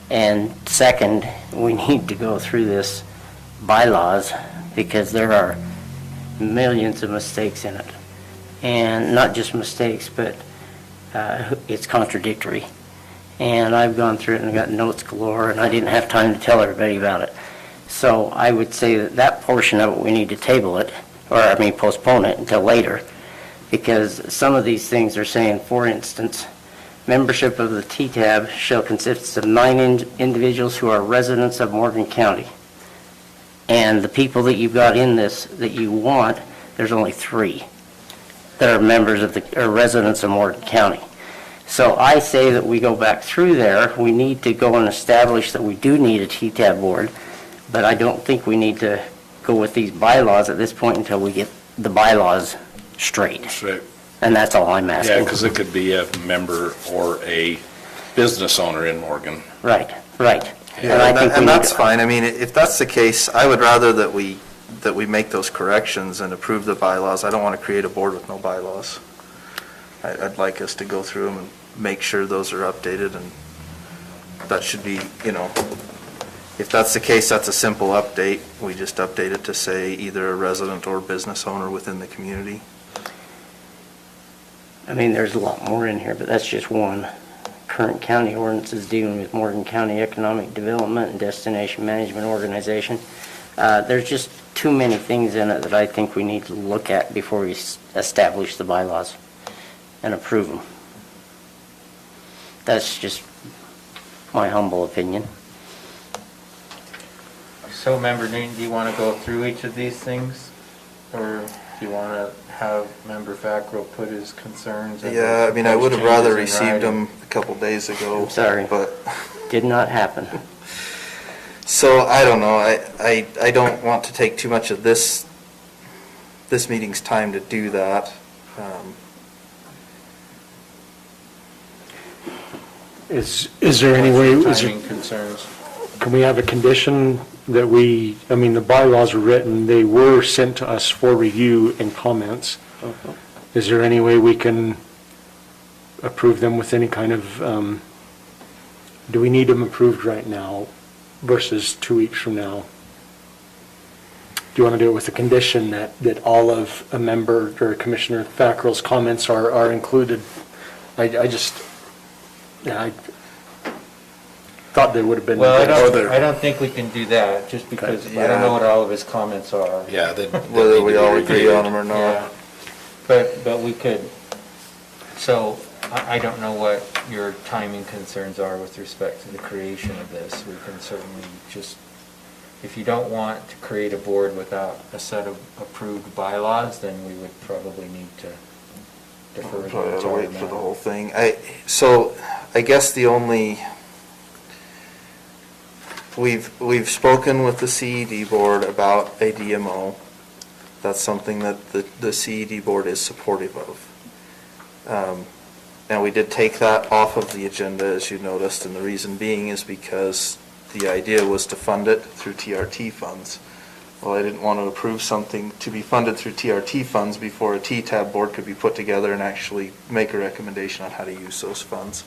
and second, we need to go through this bylaws, because there are millions of mistakes in it. And not just mistakes, but it's contradictory. And I've gone through it and got notes galore, and I didn't have time to tell everybody about it. So I would say that that portion of it, we need to table it, or postpone it until later, because some of these things are saying, for instance, membership of the TTAB shall consist of 9 individuals who are residents of Morgan County. And the people that you've got in this that you want, there's only 3 that are members of or residents of Morgan County. So I say that we go back through there. We need to go and establish that we do need a TTAB board, but I don't think we need to go with these bylaws at this point until we get the bylaws straight. Straight. And that's all I'm asking. Yeah, because it could be a member or a business owner in Morgan. Right, right. Yeah, I think we and need that's to- fine. I mean, if that's the case, I would rather that we make those corrections and approve the bylaws. I don't want to create a board with no bylaws. I'd like us to go through them and make sure those are updated, and that should be, if that's the case, that's a simple update. We just update it to say either a resident or business owner within the community. I mean, there's a lot more in here, but that's just one. Current county ordinances dealing with Morgan County Economic Development and Destination Management Organization. There's just too many things in it that I think we need to look at before we establish the bylaws and approve them. That's just my humble opinion. So, Member Newton, do you want to go through each of these things? Or do you want to have Member Fackrell put his concerns? and Yeah, I mean, I would have proposed rather changes in received writing? them a couple days ago. I'm sorry. But, Did not happen. so, I don't know. I don't want to take too much of this meeting's time to do that. Is there any way, Timing concerns. can we have a condition that the bylaws are written, they were sent to us for review and comments. Is there any way we can approve them with any kind of, do we need them approved right now versus 2 weeks from now? Do you want to do it with the condition that all of a member or Commissioner Fackrell's comments are included? I thought they would have been. Well, I don't think we can do that, just because I don't know what all of his comments are. Yeah. Whether we all agree on them or Yeah. not. But we could, so I don't know what your timing concerns are with respect to the creation of this. We can certainly just, if you don't want to create a board without a set of approved bylaws, then we would probably need to defer to Probably the ought to wait entire for the matter. whole thing. So I guess the only, we've spoken with the CED board about a DMO. That's something that the CED board is supportive of. Now, we did take that off of the agenda, as you noticed, and the reason being is because the idea was to fund it through TRT funds. Well, I didn't want to approve something to be funded through TRT funds before a TTAB board could be put together and actually make a recommendation on how to use those funds.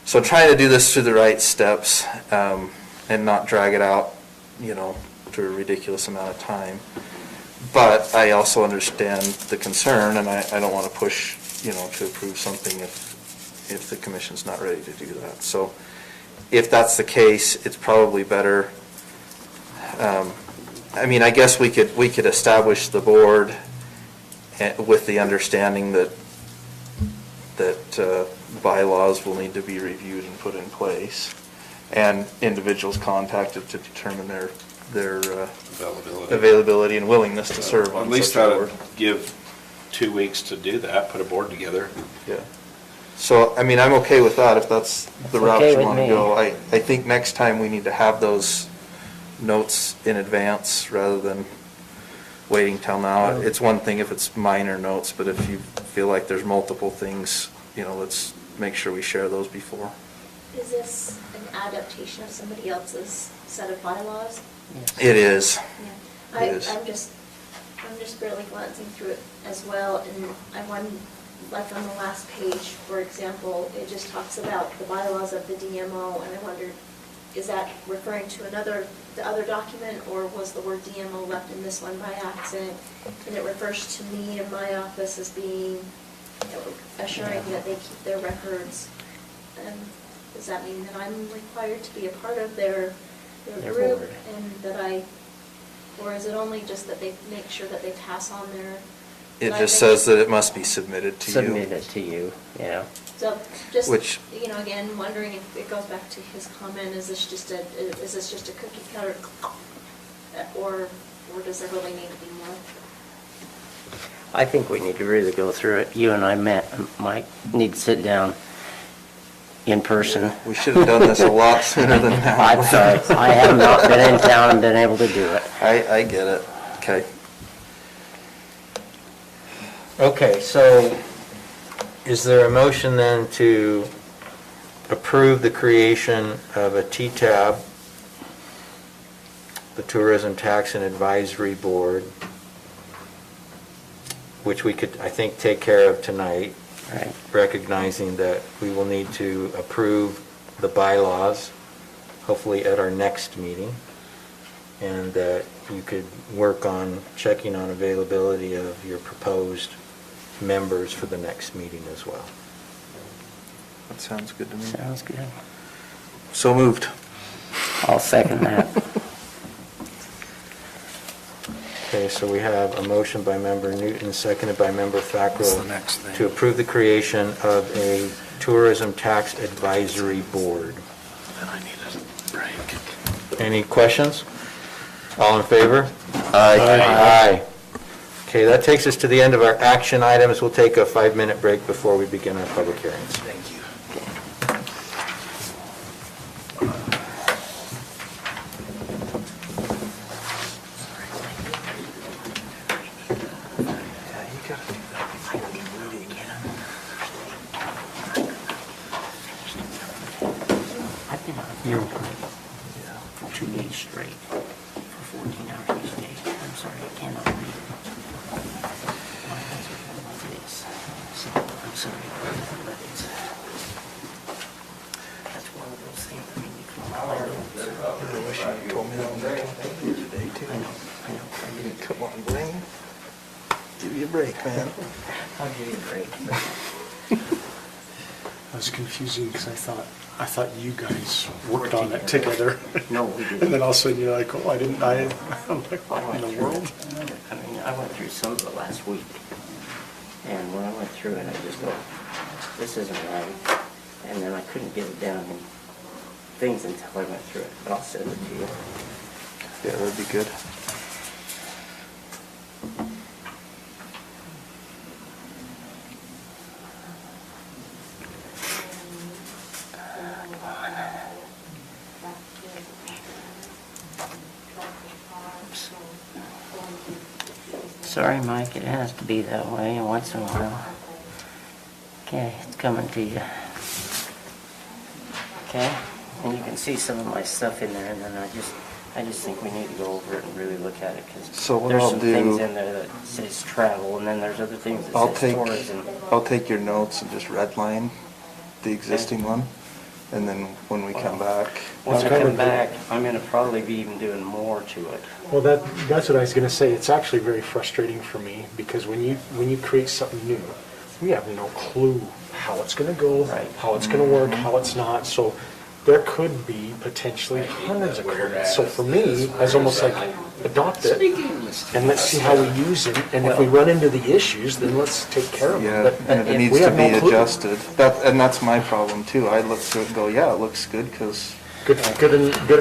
So trying to do this through the right steps and not drag it out, to a ridiculous amount of time. But I also understand the concern, and I don't want to push, to approve something if the commission's not ready to do that. So if that's the case, it's probably better. I guess we could establish the board with the understanding that bylaws will need to be reviewed and put in place, and individuals contacted to determine their availability and willingness to serve on At least such a that board. would give 2 weeks to do that, put a board together. Yeah. So, I'm okay with that if that's the route okay you with want to me. go. I think next time we need to have those notes in advance rather than waiting till now. It's one thing if it's minor notes, but if you feel like there's multiple things, let's make sure we share those before. Is this an adaptation of somebody else's set of bylaws? It is. Yeah. It is. I'm just barely glancing through it as well, and I wonder, like on the last page, for example, it just talks about the bylaws of the DMO, and I wondered, is that referring to the other document, or was the word DMO left in this one by accident? And it refers to me and my office as being, assuring that they keep their records. And does that mean that I'm required to be a part of their Their group? board. And that or is it only just that they make sure that they pass on their? It that just they- says that it must be submitted to you. Submit it to you, yeah. So just, Which- again, wondering if it goes back to his comment, is this just a cookie cutter? Or does there really need to be more? I think we need to really go through it. You and I, Mike, need to sit down in person. We should have done this a lot sooner than now. I'm sorry, I have not been in town and been able to do it. I get it. Okay. Okay, so is there a motion then to approve the creation of a TTAB, the Tourism Tax and Advisory Board, which we could, I think, take care of tonight, Right. recognizing that we will need to approve the bylaws, hopefully at our next meeting, and that you could work on checking on availability of your proposed members for the next meeting as well. That sounds good to me. Sounds good. So moved. I'll second that. Okay, so we have a motion by member Newton, seconded by member What's the Fackrell, next thing? to approve the creation of a Tourism Tax Advisory Board. Then I need a break. Any questions? All in favor? Aye. Aye. Okay, that takes us to the end of our action items. We'll take a 5-minute break before we begin our public hearings. Thank you. I've been on here for 2 days straight, for 14 hours each day. I'm sorry, I cannot read it. My eyes are going like this. So, I'm sorry, but that's one of those things, I mean, you can all I know. I wish you told me that when you told me today too. I know. I didn't. Come on, Blaine. Give you a break, man. I'll give you a break. It was confusing because I thought you guys worked on it together. No, we didn't. And then all of a sudden you're like, oh, I'm like, what in the world? I mean, I went through some of it last week, and when I went through it, I just go, this isn't right. And then I couldn't get it down in things until I went through it, but I'll send it to you. Yeah, that'd be good. Sorry, Mike, it has to be that way once in a while. Okay, it's coming to you. Okay, and you can see some of my stuff in there, and then I just think we need to go over it and really look at it, So because what there's I'll some do- things in there that says travel, and then there's other things I'll that says take, tourism. I'll take your notes and just redline the existing one, and then when we come back, When I It's kind come of- back, I'm gonna probably be even doing more to it. Well, that's what I was gonna say. It's actually very frustrating for me because when you create something new, we have no clue how it's gonna go, Right. how it's gonna work, how it's not. So there could be potentially hundreds of comments. So for me, I was almost like, adopt it and let's see how we use it. And if we run into the issues, then let's take care of yeah, them. and if it needs we to have no be clue. adjusted. And that's my problem too. I look through it and go, yeah, it looks good, because, Good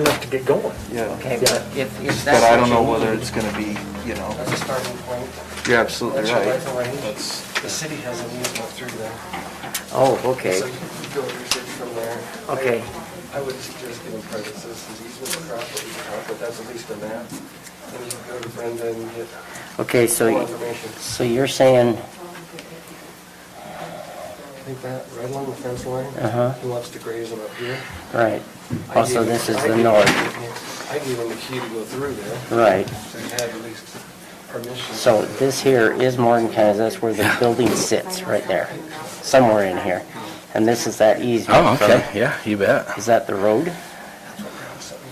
enough to get going. yeah. Okay, but if that's. But I don't what know you whether need- it's gonna be, That's a starting point. you're absolutely That's your right. rifle range. That's, The city has a easement through there. Oh, okay, So you go research from there. okay. I would suggest giving private citizens easement across what we talked, but that's at least a map. And you can go to Brenda and get Okay, more so, information. so you're saying, I think that right along the fence line, Uh-huh. he wants to graze them up here. right, I also gave this him- is I the gave- north, I gave him the key to go through there, right. so he had at least permission. So this here is Morgantown, that's where the building sits, right there, somewhere in here. And this is that easement. Oh, from- okay, yeah, you bet. Is that the road?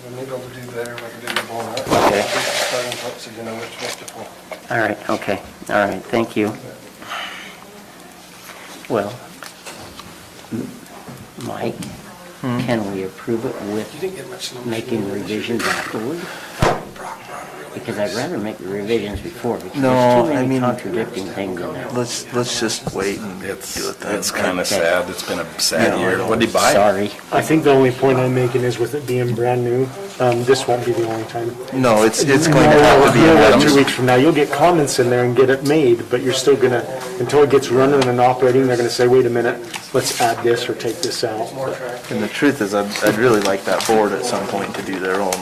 We may be able to do better with a bigger ball. Okay. Starting point so you know which to pull. All right, okay, all right, thank you. Well, Mike, can we approve it You with didn't get much numbers. making revisions afterward? Because I'd rather make the revisions before, because No, there's too I many mean- contradicting things in there. Let's just wait and do it then. It's kind of Okay. sad. It's been a sad Yeah, I year. know. What did he buy? Sorry. I think the only point I'm making is with it being brand new, this won't be the only time. No, it's going to have to be You'll a wait 2 weeks from now, you'll get comments in there and get it made, but you're still gonna, until it gets running and operating, they're gonna say, wait a minute, let's add this or take this out. And the truth is, I'd really like that board at some point to do their own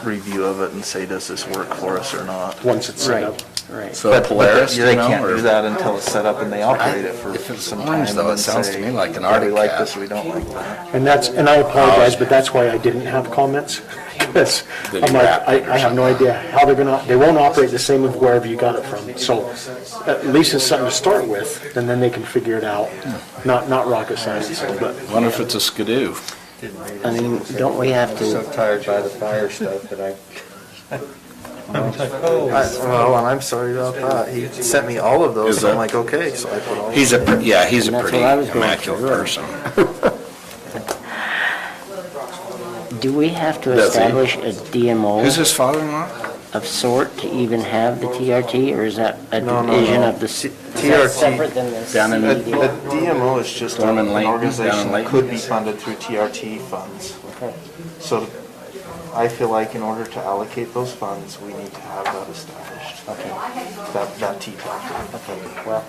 review of it and say, does this work for us or not? Once it's set Right, up. right. So But Polaris, they you know, can't or- do that until it's set up and they operate it for If it's some orange, time. though, it and sounds to say, me like an yeah, we Arctic like cat. this, we don't like that. And I apologize, but that's why I didn't have comments. Because Did I'm he wrap like, it or I have no idea how they're gonna, they won't operate the same as wherever you got it from. So at least it's something to start with, and then they can figure it out. Not rocket science, but. Wonder if it's a Skidoo. I mean, don't we have So to, tired by the fire stuff that I, Well, and I'm sorry about that. He sent me all of those, Is and I'm that- like, okay, so I put all. He's he's a That's pretty what I was going immaculate through. person. do we have to Does he? establish a Who's DMO his father-in-law? of sort to even have the TRT, or is that a No, no, division no. of the, is TRT that separate than the Down in- A CDD? DMO is just an Norman Layton, down in organization that Layton. could be funded through TRT funds. Okay. So I feel like in order to allocate those funds, we need to have that established, Okay, that T-TAC. okay, well,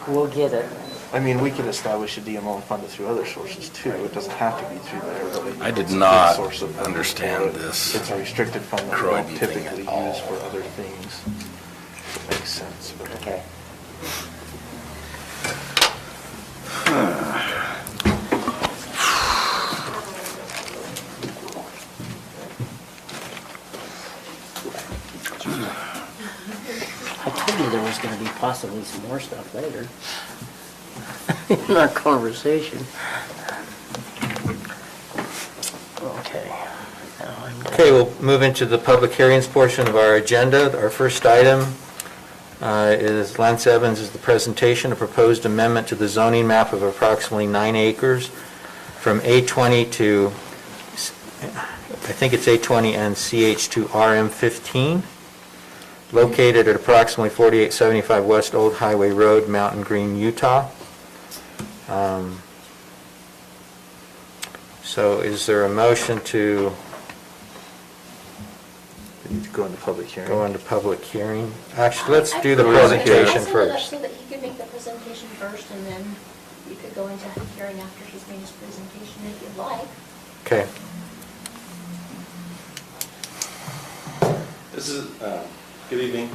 we'll get it. I mean, we could establish a DMO and fund it through other sources too. It doesn't have to be through there, but I did it's a good not source of funding understand for it. this It's a restricted fund that we Croydon don't thing typically at all. use for other things. It makes sense, but. Okay. I told you there was gonna be possibly some more stuff later in our conversation. Okay. Now I'm done. okay, we'll move into the public hearings portion of our agenda. Our first item is Lance Evans is the presentation, a proposed amendment to the zoning map of approximately 9 acres from A20 to, I think it's A20 and CH to RM15, located at approximately 4875 West Old Highway Road, Mountain Green, Utah. So is there a motion to We need to go into public hearing. go into public hearing? Actually, let's do the Go into hearing. presentation first. So that he could make the presentation first, and then you could go into hearing after he's made his presentation if you'd like. Okay. This is, good evening.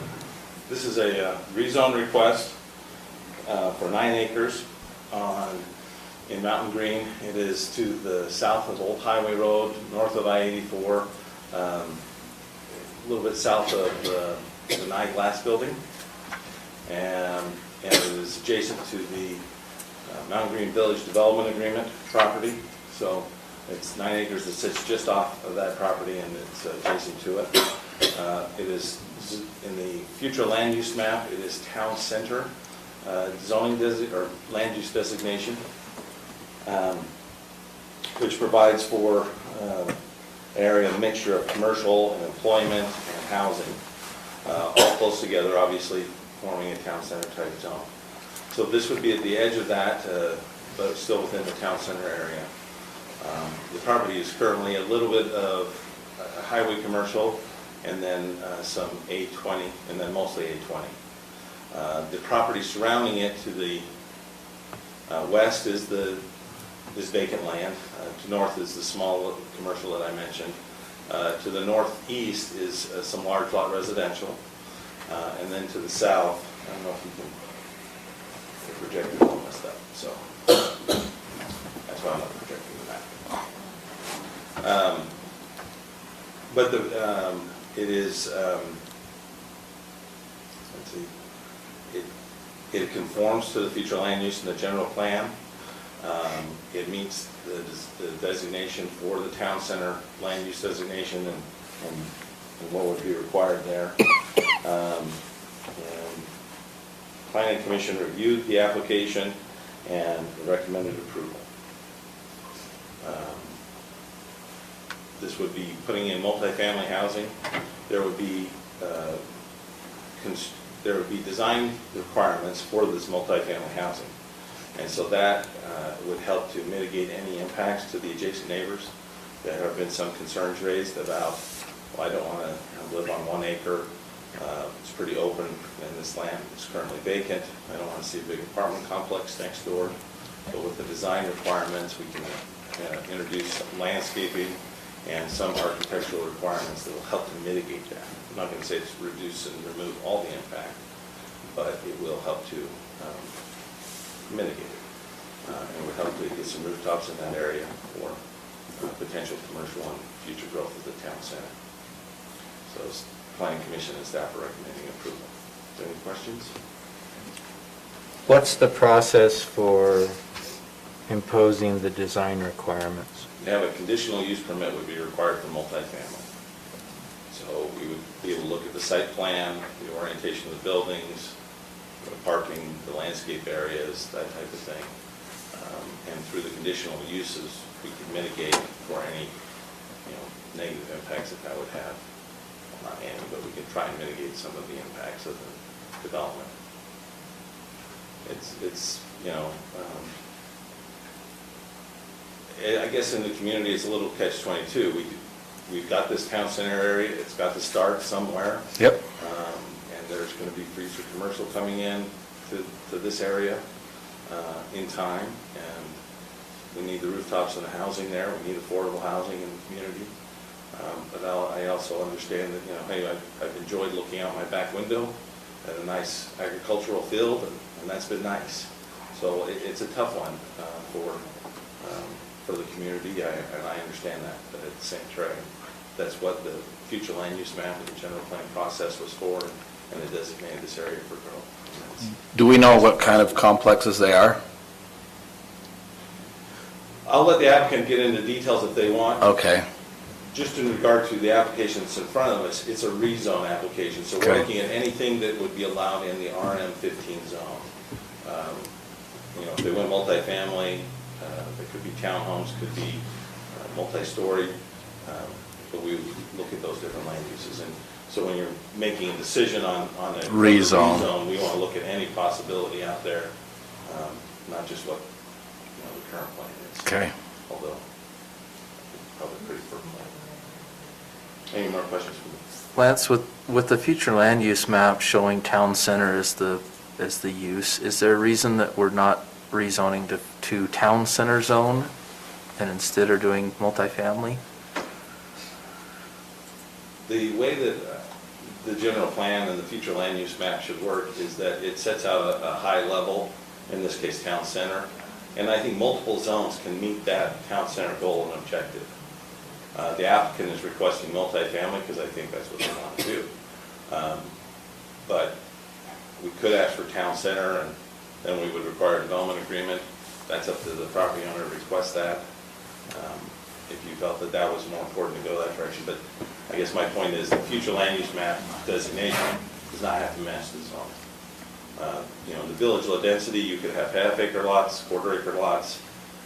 This is a rezone request for 9 acres in Mountain Green. It is to the south of Old Highway Road, north of I-84, a little bit south of the Nye Glass Building. And it is adjacent to the Mountain Green Village Development Agreement property. So it's 9 acres that sits just off of that property, and it's adjacent to it. It is, in the future land use map, it is town center zoning or land use designation, which provides for area mixture of commercial and employment and housing, all close together, obviously forming a town center type zone. So this would be at the edge of that, but still within the town center area. The property is currently a little bit of highway commercial, and then some A20, and then mostly A20. The property surrounding it to the west is the is vacant land. To north is the small commercial that I mentioned. To the northeast is some large lot residential. And then to the south, I don't know if you can, the projector's all messed up, so that's why I'm not projecting the map. But it is, let's see, it conforms to the future land use in the general plan. It meets the designation for the town center land use designation and what would be required there. And Planning Commission reviewed the application and recommended approval. This would be putting in multifamily housing. There would be design requirements for this multifamily housing. And so that would help to mitigate any impacts to the adjacent neighbors. There have been some concerns raised about, well, I don't want to live on 1 acre. It's pretty open and this land is currently vacant. I don't want to see a big apartment complex next door. But with the design requirements, we can introduce some landscaping and some architectural requirements that will help to mitigate that. I'm not going to say it's reduce and remove all the impact, but it will help to mitigate it. And would help to get some rooftops in that area for potential commercial and future growth of the town center. So Planning Commission and staff are recommending approval. Is there any questions? What's the process for imposing the design requirements? You have a conditional use permit would be required for multifamily. So we would be able to look at the site plan, the orientation of the buildings, the parking, the landscape areas, that type of thing. And through the conditional uses, we could mitigate for any, negative impacts that would have. Well, not any, but we could try and mitigate some of the impacts of the development. It's I guess in the community it's a little catch-22. We've got this town center area, it's got to start somewhere. Yep. And there's going to be future commercial coming in to this area in time, and we need the rooftops and the housing there. We need affordable housing in the community. But I also understand that, hey, I've enjoyed looking out my back window at a nice agricultural field, and that's been nice. So it's a tough one for the community, and I understand that. But at the same time, that's what the future land use map and the general plan process was for, and it designated this area for growth. Do we know what kind of complexes they are? I'll let the applicant get into details if they want. Okay. Just in regard to the application that's in front of us, it's a rezone application, so we're Okay. looking at anything that would be allowed in the RM 15 zone. If they went multifamily, they could be townhomes, could be multi-story, but we would look at those different land uses. And so when you're making a decision on a Rezone. we want to look at any possibility out there, not just what the current plan is. Okay. Although, probably pretty firm plan. Any more questions for me? Lance, with the future land use map showing town center as the use, is there a reason that we're not rezoning to town center zone and instead are doing multifamily? The way that the general plan and the future land use map should work is that it sets out a high level, in this case town center, and I think multiple zones can meet that town center goal and objective. The applicant is requesting multifamily because I think that's what they want to do. But we could ask for town center, and then we would require a development agreement. That's up to the property owner to request that, if you felt that that was more important to go that direction. But I guess my point is the future land use map designation does not have to match the zone. In the village low density, you could have half-acre lots, quarter-acre lots.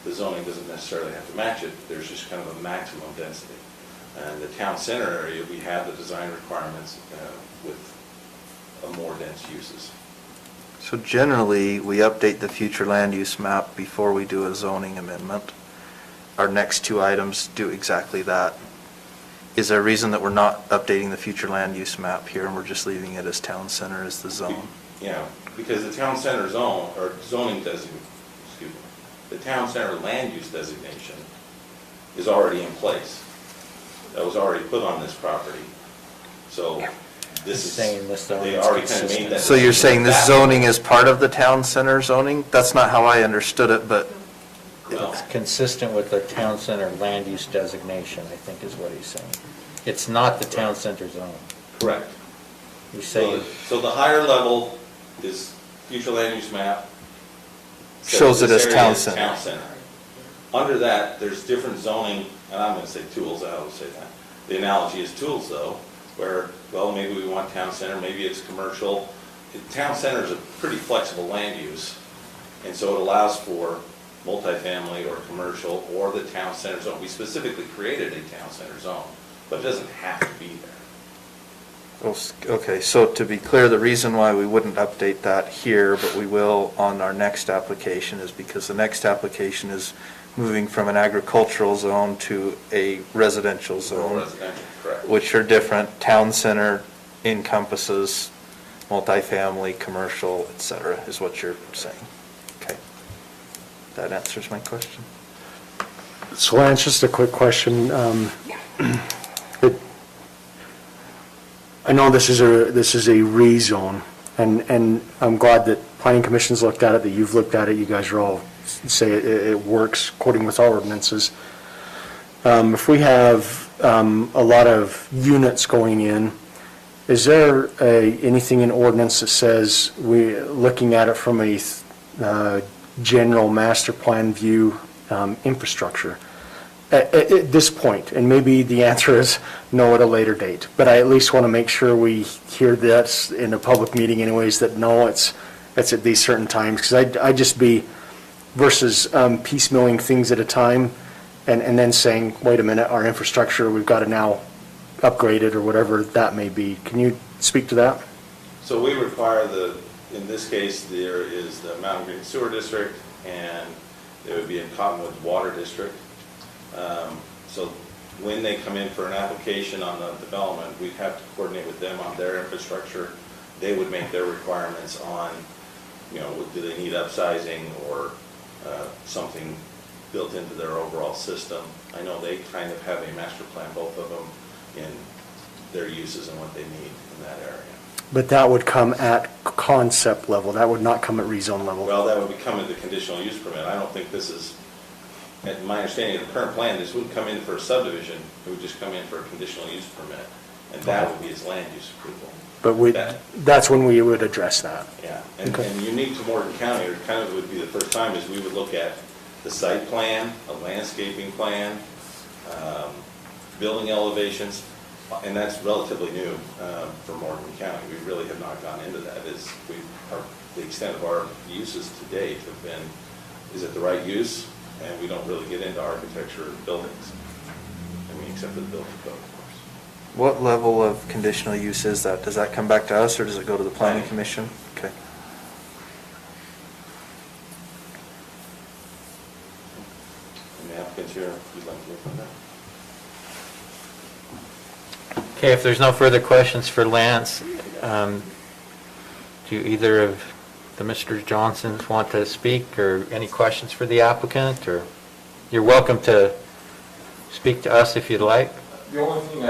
The zoning doesn't necessarily have to match it. There's just kind of a maximum density. And the town center area, we have the design requirements with more dense uses. So generally, we update the future land use map before we do a zoning amendment. Our next two items do exactly that. Is there a reason that we're not updating the future land use map here and we're just leaving it as town center as the zone? Because the town center zone, or zoning the town center land use designation is already in place. That was already put on this property. So this is, Saying this they zoning's already kind of made that. So you're saying this decision. zoning is part of the town center zoning? That's not how I understood it, but, Well, It's consistent with the town center land use designation, I think is what he's saying. It's not the town center zone. correct. He's saying, So the higher level is future land use map. says Shows it this as area town is center. Town center. Under that, there's different zoning, and I'm gonna say tools, I always say that. The analogy is tools though, where, well, maybe we want town center, maybe it's commercial. Town center is a pretty flexible land use, and so it allows for multifamily or commercial or the town center zone. We specifically created a town center zone, but it doesn't have to be there. okay, so to be clear, the reason why we wouldn't update that here, but we will on our next application, is because the next application is moving from an agricultural zone to a residential Rural zone, residential, correct. which are different. Town center encompasses multifamily, commercial, et cetera, is what you're saying. Okay. That answers my question. So Lance, just a quick question. I know this is a rezone, and I'm glad that planning commission's looked at it, that you've looked at it, you guys are all say it works according with our ordinances. If we have a lot of units going in, is there anything in ordinance that says looking at it from a general master plan view, infrastructure? At this point, and maybe the answer is no at a later date, but I at least want to make sure we hear this in a public meeting anyways, that no, it's at these certain times, because I'd just be, versus piecemealing things at a time, and then saying, wait a minute, our infrastructure, we've got to now upgrade it, or whatever that may be. Can you speak to that? So we require in this case, there is the Mountain Green Sewer District, and it would be in Cottonwood Water District. So when they come in for an application on the development, we'd have to coordinate with them on their infrastructure. They would make their requirements on, do they need upsizing or something built into their overall system. I know they kind of have a master plan, both of them, in their uses and what they need in that area. But that would come at concept level, that would not come at rezone level. Well, that would become in the conditional use permit. I don't think this is, at my understanding of the current plan, this wouldn't come in for a subdivision, it would just come in for a conditional use permit, and that would be its land use approval. But that's when we would address that. Yeah, and Okay. unique to Morgan County, or kind of would be the first time, is we would look at the site plan, a landscaping plan, building elevations, and that's relatively new for Morgan County. We really have not gone into that. The extent of our uses to date have been, is it the right use? And we don't really get into architecture of buildings. I mean, except for the building code, of course. What level of conditional use is that? Does that come back to us, or does it go to the planning Planning. commission? Okay. And the applicants here, if you'd like to hear from them. okay, if there's no further questions for Lance, do either of the Mr. Johnsons want to speak, or any questions for the applicant, or you're welcome to speak to us if you'd like. The only thing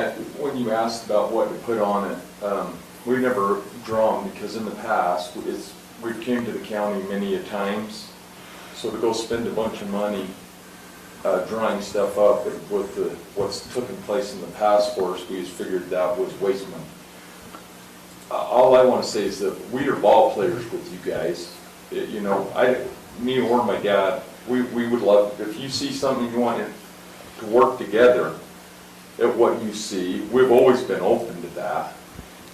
when you asked about what to put on it, we've never drawn, because in the past, we've came to the county many a times, so to go spend a bunch of money drawing stuff up with what's taken place in the past for us, we just figured that was waste money. All I want to say is that we are ball players with you guys. Me or my dad, we would love, if you see something you want to work together at what you see, we've always been open to that.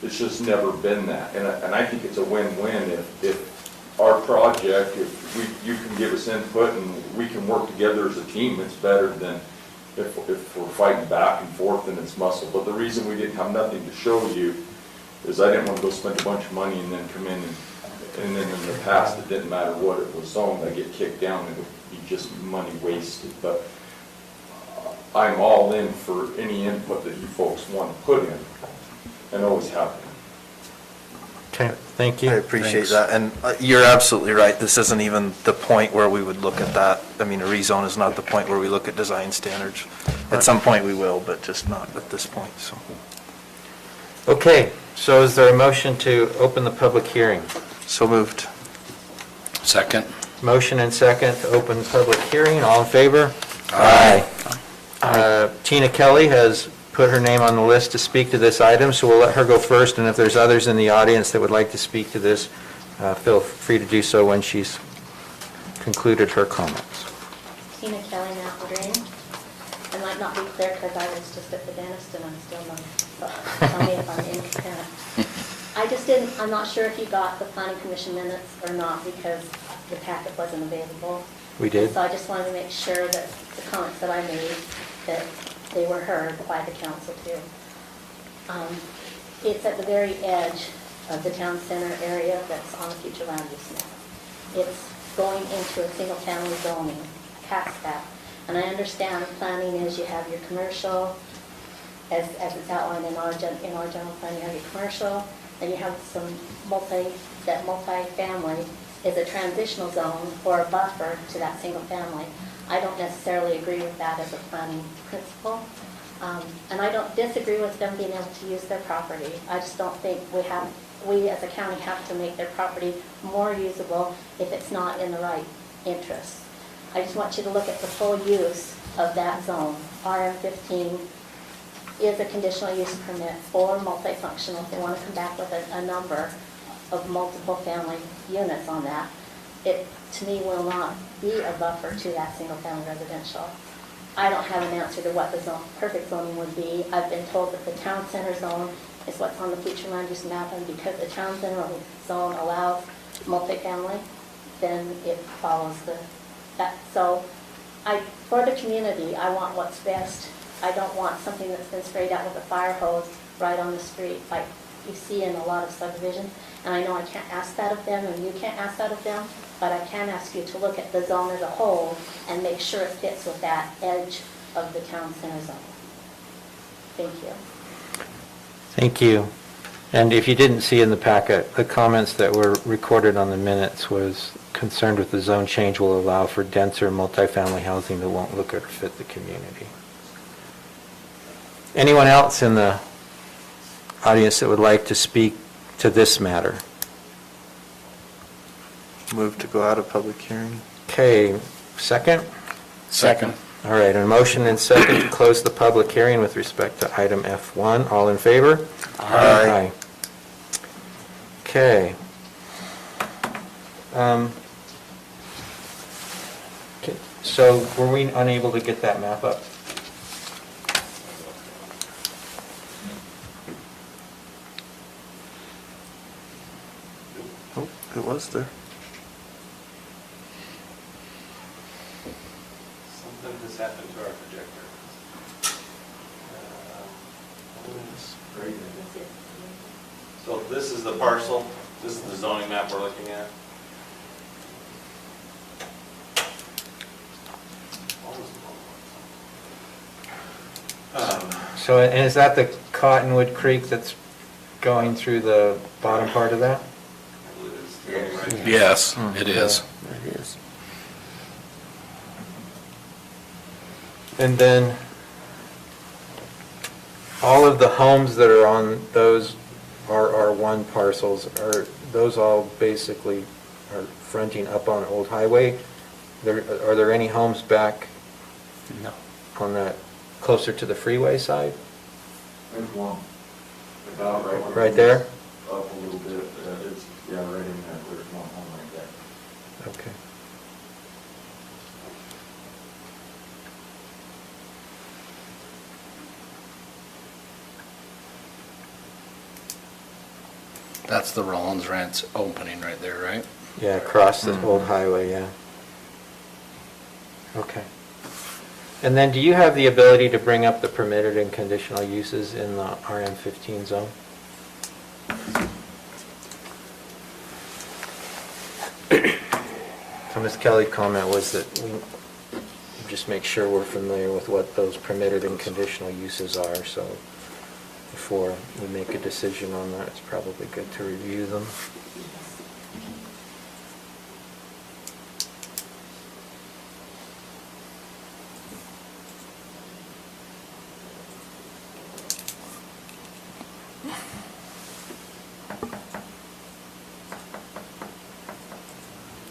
It's just never been that. And I think it's a win-win if our project, if you can give us input and we can work together as a team, it's better than if we're fighting back and forth and it's muscle. But the reason we didn't have nothing to show you is I didn't want to go spend a bunch of money and then come in and then in the past, it didn't matter what it was zoned, I get kicked down, it would be just money wasted. But I'm all in for any input that you folks want to put in, and always have been. Okay, thank you. I appreciate Thanks. that, and you're absolutely right, this isn't even the point where we would look at that. I mean, a rezone is not the point where we look at design standards. At some point we will, but just not at this point, so. Okay, so is there a motion to open the public hearing? So moved. Second. Motion and second to open the public hearing, all in favor? Aye. Tina Kelly has put her name on the list to speak to this item, so we'll let her go first, and if there's others in the audience that would like to speak to this, feel free to do so when she's concluded her comments. Tina Kelly, Apple Green. I might not be clear because I was just at the dentist and I'm still not, so tell me if I'm incoherent. I just didn't, I'm not sure if you got the planning commission minutes or not because the packet wasn't available. We did? So I just wanted to make sure that the comments that I made, that they were heard by the council too. It's at the very edge of the town center area that's on the future land use map. It's going into a single-family zoning, past that. And I understand planning is you have your commercial, as it's outlined in our general plan, you have your commercial, and you have some multi-family is a transitional zone or a buffer to that single family. I don't necessarily agree with that as a planning principle. And I don't disagree with them being able to use their property. I just don't think we as a county have to make their property more usable if it's not in the right interest. I just want you to look at the full use of that zone. RM15 is a conditional use permit for multifunctional. If they want to come back with a number of multiple family units on that, it to me will not be a buffer to that single family residential. I don't have an answer to what the perfect zoning would be. I've been told that the town center zone is what's on the future land use map, and because the town center zone allows multifamily, then it follows that. So for the community, I want what's best. I don't want something that's been sprayed out with a fire hose right on the street like you see in a lot of subdivisions. And I know I can't ask that of them, and you can't ask that of them, but I can ask you to look at the zone as a whole and make sure it fits with that edge of the town center zone. Thank you. Thank you. And if you didn't see in the packet, the comments that were recorded on the minutes was concerned with the zone change will allow for denser multifamily housing that won't look or fit the community. Anyone else in the audience that would like to speak to this matter? Move to go out of public hearing. Okay, second? Second. All right, a motion and second to close the public hearing with respect to item F1. All in favor? Aye. Okay. Okay, so were we unable to get that map up? Oh, it was there. Something has happened to our projector. So this is the parcel, this is the zoning map we're looking at. So, and is that the Cottonwood Creek that's going through the bottom part of that? I believe it's going right here. Yes, it is. It is. And then all of the homes that are on those R1 parcels, are those all basically are fronting up on Old Highway? Are there any homes back No. on that, closer to the freeway side? There's one. About right. Right there? Up a little bit, it's, yeah, right in there, there's one home right there. Okay. That's the Rollins Ranch opening right there, right? Yeah, across the Old Highway, yeah. Okay. And then do you have the ability to bring up the permitted and conditional uses in the RM15 zone? So Ms. Kelly's comment was that we just make sure we're familiar with what those permitted and conditional uses are, so before we make a decision on that. It's probably good to review them.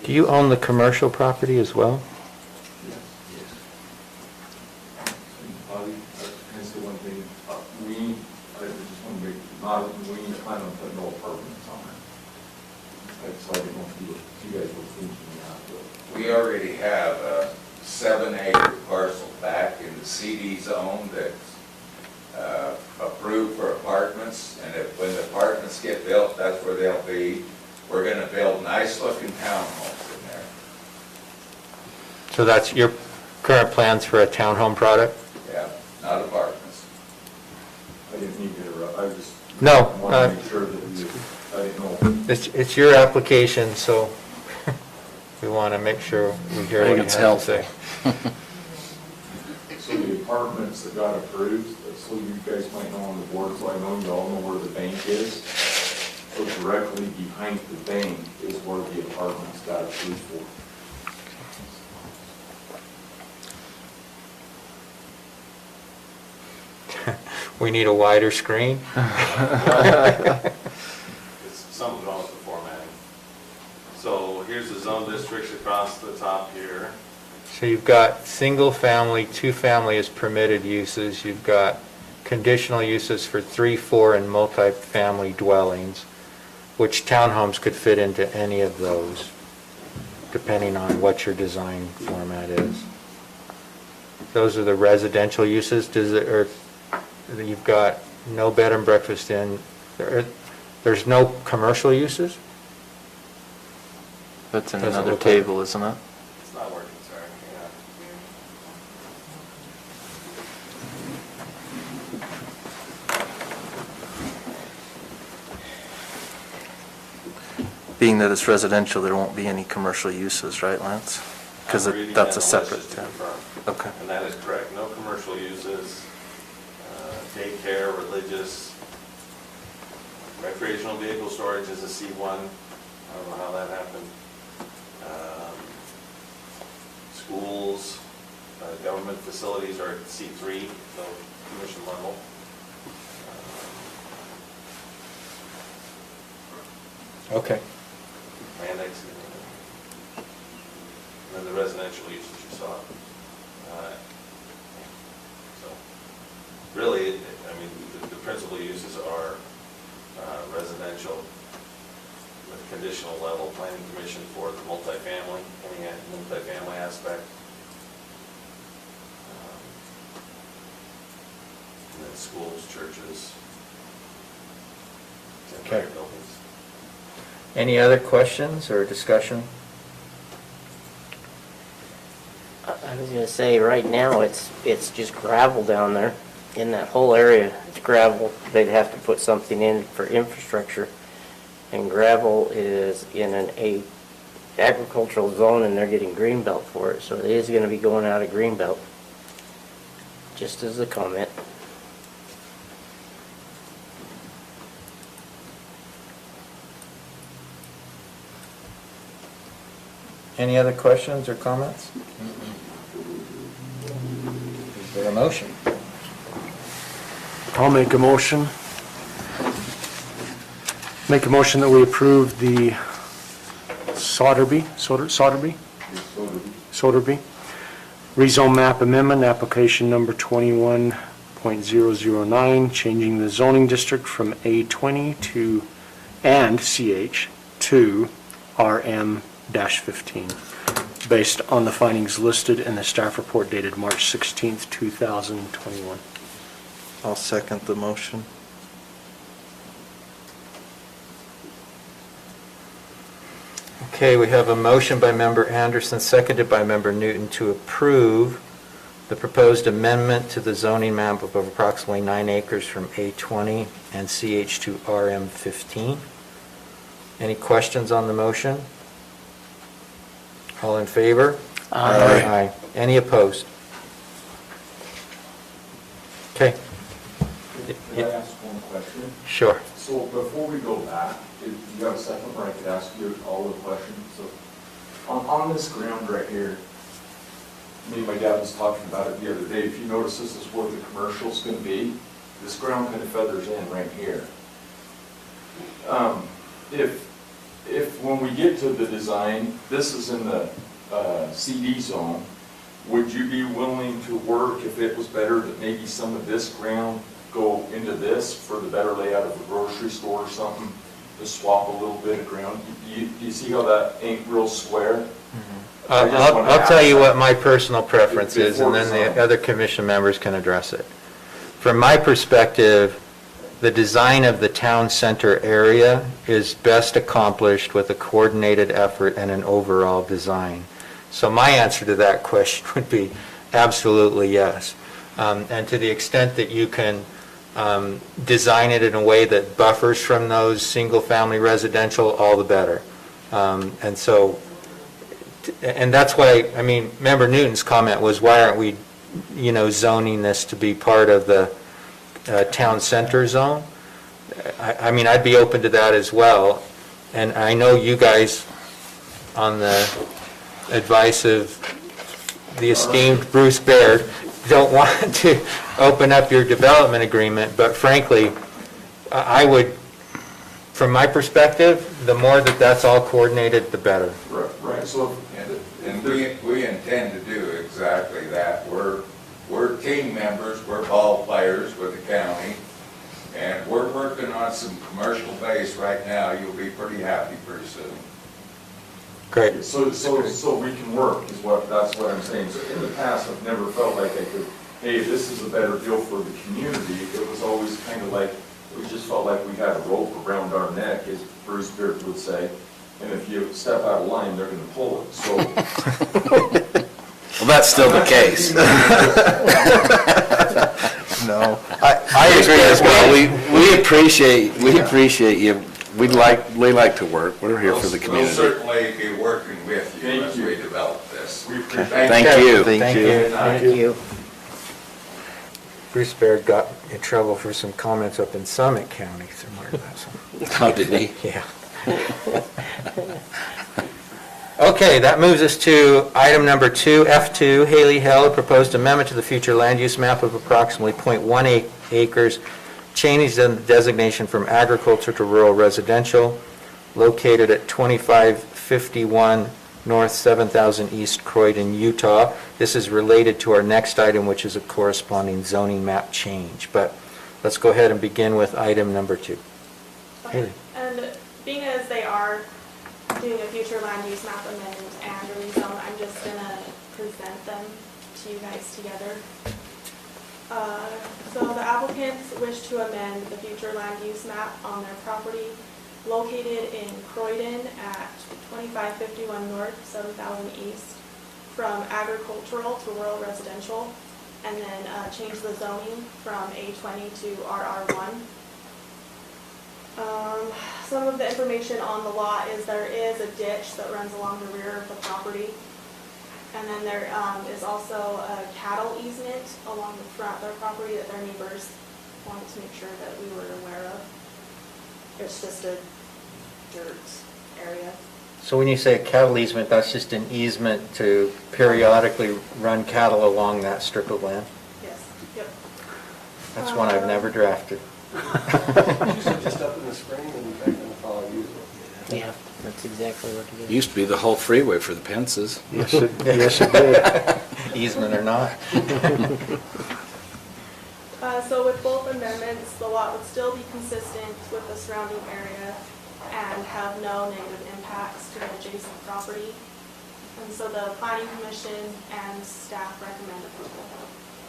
Do you own the commercial property as well? That's the one thing, I just want to make, we plan on putting no apartments on it. So I didn't know if you guys were thinking that, but. We already have a 7-acre parcel back in the CD zone that's approved for apartments, and when the apartments get built, that's where they'll be. We're gonna build nice-looking townhomes in there. So that's your current plans for a townhome product? Yeah, not apartments. I didn't mean to interrupt, I just. No, wanted to make sure that I didn't know. It's your application, so we want to make sure we hear what you have to say. So the apartments that got approved, so you guys might know on the board, so I know you all know where the bank is. So directly behind the bank is where the apartments got approved for. We need a wider screen. It's something wrong with the formatting. So here's the zone districts across the top here. So you've got single-family, two-family as permitted uses. You've got conditional uses for 3, 4, and multi-family dwellings, which townhomes could fit into any of those, depending on what your design format is. Those are the residential uses. Or you've got no bed and breakfast in, there's no commercial uses? That's in Doesn't another look like- table, isn't it? It's not working, sorry. Being that it's residential, there won't be any commercial uses, right, Lance? Because I'm reading that's a that list separate just to tab. confirm. Okay. And that is correct. No commercial uses, daycare, religious, recreational vehicle storage is a C1. I don't know how that happened. Schools, government facilities are at C3, no commission level. Okay. Annexing. And then the residential uses you saw. So, really, I mean, the principal uses are residential with conditional level planning commission for the multifamily, any multifamily aspect. And then schools, churches, temporary Okay. buildings. Any other questions or discussion? I was gonna say, right now, it's just gravel down there. In that whole area, it's gravel. They'd have to put something in for infrastructure. And gravel is in an agricultural zone, and they're getting greenbelt for it, so it is gonna be going out of greenbelt. Just as a comment. Any other questions or comments? Is there a motion? I'll make a motion. Make a motion that we approve the Soderby rezone map amendment, application number 21.009, changing the zoning district from A20 to, and CH, to RM-15, based on the findings listed in the staff report dated March 16th, 2021. I'll second the motion. Okay, we have a motion by Member Anderson, seconded by Member Newton, to approve the proposed amendment to the zoning map of approximately 9 acres from A20 and CH to RM15. Any questions on the motion? All in favor? Aye. Any opposed? Okay. Can I ask one question? Sure. So before we go back, if you got a second where I could ask you all the questions? So on this ground right here, me and my dad was talking about it the other day. If you notice, this is where the commercial's going to be. This ground kind of feathers in right here. If when we get to the design, this is in the CD zone, would you be willing to work if it was better that maybe some of this ground go into this for the better layout of a grocery store or something, to swap a little bit of ground? Do you see how that ain't real square? I just wanna I'll tell ask you that what my personal preference is, and then before the other commission members can address it. From my perspective, the design of the town center area is best accomplished with a coordinated effort and an overall design. So my answer to that question would be absolutely yes. And to the extent that you can design it in a way that buffers from those single-family residential, all the better. And so, and that's why, I mean, Member Newton's comment was, why aren't we, zoning this to be part of the town center zone? I mean, I'd be open to that as well. And I know you guys, on the advice of the esteemed Bruce Baird, don't want to open up your development agreement, but frankly, I would, from my perspective, the more that that's all coordinated, the better. Right, so. And we intend to do exactly that. We're team members, we're ball players with the county, and we're working on some commercial base right now. You'll be pretty happy pretty soon. Great. So we can work, that's what I'm saying. So in the past, I've never felt like I could, hey, this is a better deal for the community. It was always kind of like, we just felt like we had a rope around our neck, as Bruce Beard would say. And if you step out of line, they're gonna pull it, so. Well, that's still the case. No. I agree as well. We appreciate you. We like to work. We're here for the We'll community. certainly be working with you Thank as you. we develop this. We appreciate Thank you. Thank you. Thank you. Bruce Baird got in trouble for some comments up in Summit County somewhere. Oh, did he? Yeah. Okay, that moves us to item number 2, F2, Haley Hill, proposed amendment to the future land use map of approximately .18 acres, changes in the designation from agriculture to rural residential, located at 2551 North 7000 East Croydon, Utah. This is related to our next item, which is a corresponding zoning map change. But let's go ahead and begin with item number 2. Haley. And being as they are doing a future land use map amendment and a rezone, I'm just gonna present them to you guys together. So the applicants wish to amend the future land use map on their property located in Croydon at 2551 North, 7000 East, from agricultural to rural residential, and then change the zoning from A20 to RR1. Some of the information on the lot is there is a ditch that runs along the rear of the property. And then there is also a cattle easement along the front of their property that their neighbors wanted to make sure that we were aware of. It's just a dirt area. So when you say a cattle easement, that's just an easement to periodically run cattle along that strip of land? Yes, yep. That's one I've never drafted. Usually just up in the spring and back in the fall usually. Yeah, that's exactly what it is. Used to be the whole freeway for the Pences. Yes, it did. Easement or not. So with both amendments, the lot would still be consistent with the surrounding area and have no negative impacts to the adjacent property. And so the planning commission and staff recommend approval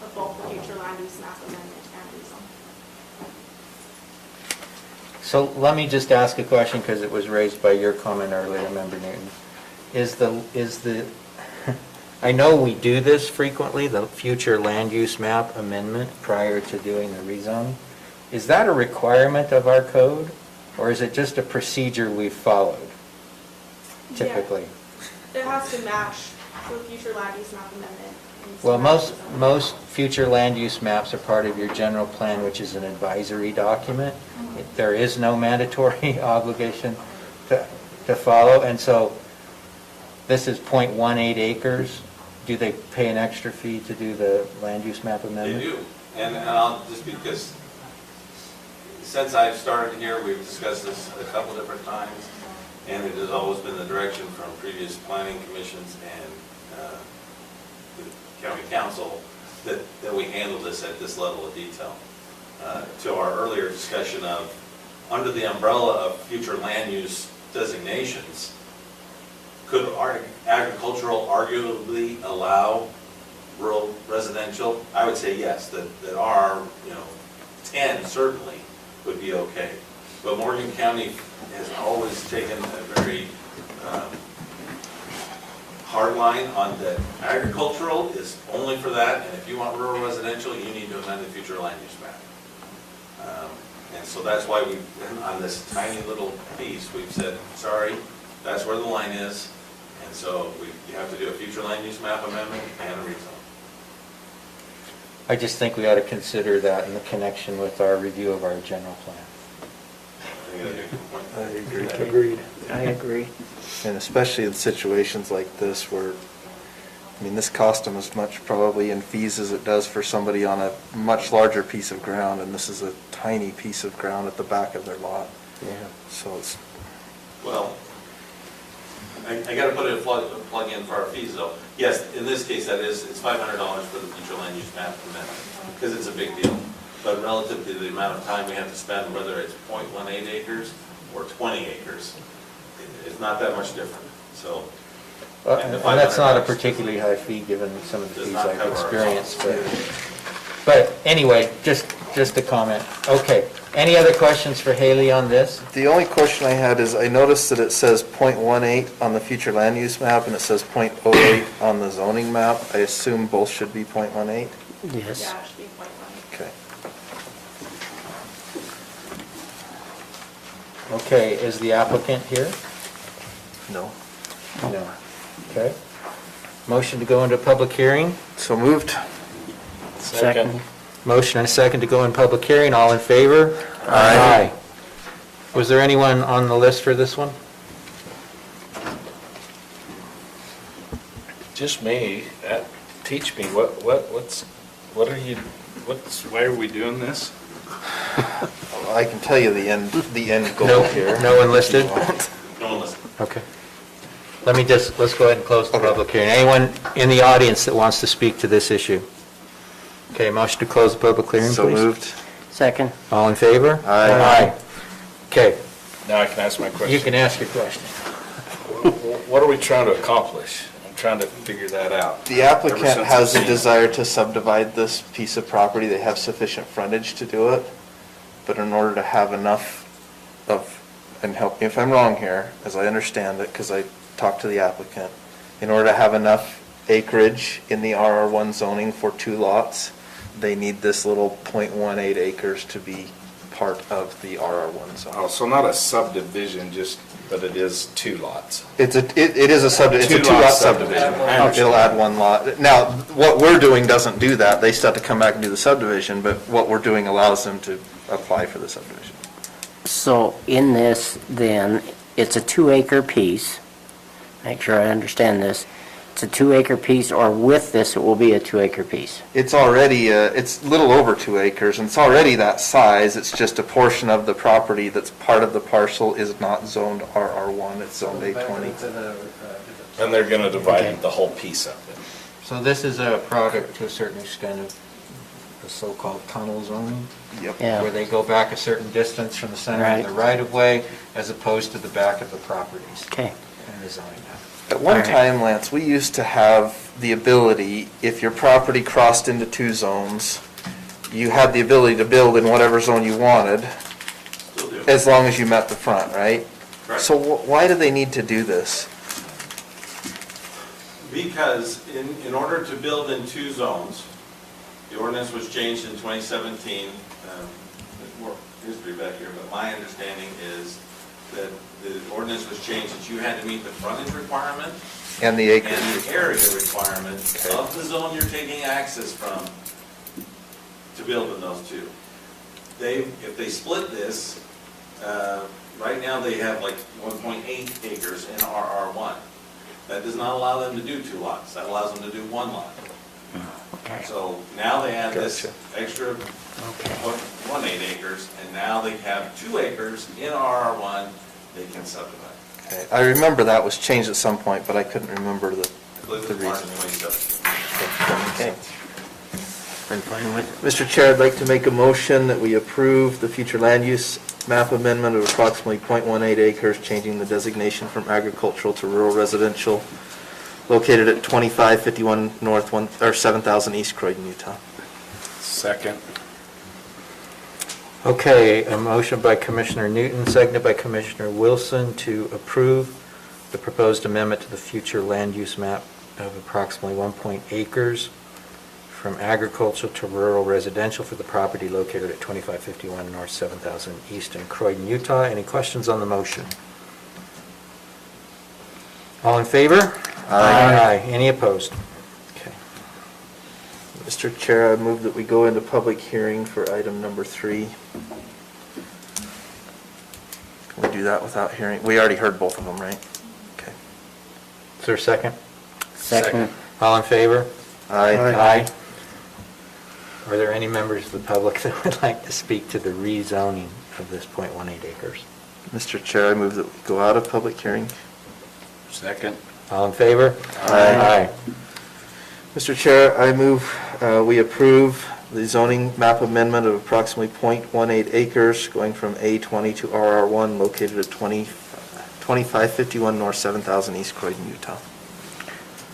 of both the future land use map amendment and rezone. So let me just ask a question, because it was raised by your comment earlier, Member Newton. Is the, I know we do this frequently, the future land use map amendment prior to doing the rezoning. Is that a requirement of our code, or is it just a procedure we've followed typically? Yeah, it has to match the future land use map amendment. Well, most future land use maps are part of your general plan, which is an advisory document. There is no mandatory obligation to follow, and so this is .18 acres. Do they pay an extra fee to do the land use map They amendment? do, and I'll just, because since I've started here, we've discussed this a couple different times, and it has always been the direction from previous planning commissions and the county council that we handle this at this level of detail. To our earlier discussion of, under the umbrella of future land use designations, could our agricultural arguably allow rural residential? I would say yes, that our, 10 certainly would be okay. But Morgan County has always taken a very hard line on that agricultural is only for that, and if you want rural residential, you need to amend the future land use map. And so that's why we, on this tiny little piece, we've said, sorry, that's where the line is, and so you have to do a future land use map amendment and a rezone. I just think we ought to consider that in the connection with our review of our general plan. I think that's a good point. I agree. Agreed. I agree. And especially in situations like this where, this cost them as much probably in fees as it does for somebody on a much larger piece of ground, and this is a tiny piece of ground at the back of their lot. Yeah. So it's, Well, I gotta put a plug in for our fees though. Yes, in this case, it's $500 for the future land use map amendment, because it's a big deal. But relative to the amount of time we have to spend, whether it's .18 acres or 20 acres, it's not that much different, so. And that's not a particularly high fee, given some of the Does fees not I've cover our experienced. costs. But anyway, just a comment. Okay, any other questions for Haley on this? the only question I had is, I noticed that it says .18 on the future land use map and it says .08 on the zoning map. I assume both should be .18? Yes. Yeah, it should be 0.1. Okay. Okay, is the applicant here? No. No. Okay. Motion to go into public hearing? So moved? Second. Motion and a second to go in public hearing, all in favor? Aye. Was there anyone on the list for this one? Just me. Teach me, why are we doing this? I can tell you the end goal No, here. no one listed? No one listen. Okay. Let's go ahead and close the public hearing. Anyone in the audience that wants to speak to this issue? Okay, motion to close the public hearing, please. So moved? Second. All in favor? Aye. Okay, Now I can ask my question. you can ask your question. What are we trying to accomplish? I'm trying to figure that out. The Ever applicant since has I've a seen- desire to subdivide this piece of property. They have sufficient frontage to do it. But in order to have enough of, and help me if I'm wrong here, as I understand it, because I talked to the applicant, in order to have enough acreage in the RR1 zoning for 2 lots, they need this little .18 acres to be part of the RR1 zone. Oh, so not a subdivision, but it is 2 lots. It is a it's a 2 lot 2-lot subdivision. subdivision. I understand. It'll add 1 lot. Now, what we're doing doesn't do that. They still have to come back and do the subdivision, but what we're doing allows them to apply for the subdivision. So in this, then, it's a 2-acre piece. Make sure I understand this. It's a 2-acre piece, or with this, it will be a 2-acre piece. It's already, it's a little over 2 acres, and it's already that size. It's just a portion of the property that's part of the parcel is not zoned RR1, it's zoned A20. And they're gonna divide Okay. the whole piece up. So this is a product to a certain extent of the so-called tunnel zoning, Yep. Yeah. where they go back a certain distance from the center Right. of the right-of-way as opposed to the back of the properties Okay. and the zoning map. At one Alright. time, Lance, we used to have the ability, if your property crossed into 2 zones, you had the ability to build in whatever zone you wanted, Still do. as long as you met the front, right? Right. So why do they need to do this? Because in order to build in 2 zones, the ordinance was changed in 2017. There's more history back here, but my understanding is that the ordinance was changed that you had to meet the frontage requirement And the and acreage? the area requirement of the zone you're taking access from to build in those two. If they split this, right now they have like 1.8 acres in RR1. That does not allow them to do 2 lots, that allows them to do 1 lot. So now they have this extra 1.18 acres, and now they have 2 acres in RR1 they can subdivide. Okay, I remember that was changed at some point, but I couldn't remember I believe the it's March reason. 27th. Okay. I'm fine with it. Mr. Chair, I'd like to make a motion that we approve the future land use map amendment of approximately .18 acres, changing the designation from agricultural to rural residential, located at 2551 North 7000 East Croydon, Utah. Second. Okay, a motion by Commissioner Newton, seconded by Commissioner Wilson to approve the proposed amendment to the future land use map of approximately 1.0 acres from agricultural to rural residential for the property located at 2551 North 7000 East in Croydon, Utah. Any questions on the motion? All in favor? Aye. Any opposed? Okay. Mr. Chair, I move that we go into public hearing for item number 3. Can we do that without hearing? We already heard both of them, right? Okay. Is there a second? Second. All in favor? Aye. Aye. Are there any members of the public that would like to speak to the rezoning of this .18 acres? Mr. Chair, I move that we go out of public hearing. Second. All in favor? Aye. Mr. Chair, I move we approve the zoning map amendment of approximately .18 acres going from A20 to RR1 located at 2551 North 7000 East Croydon, Utah.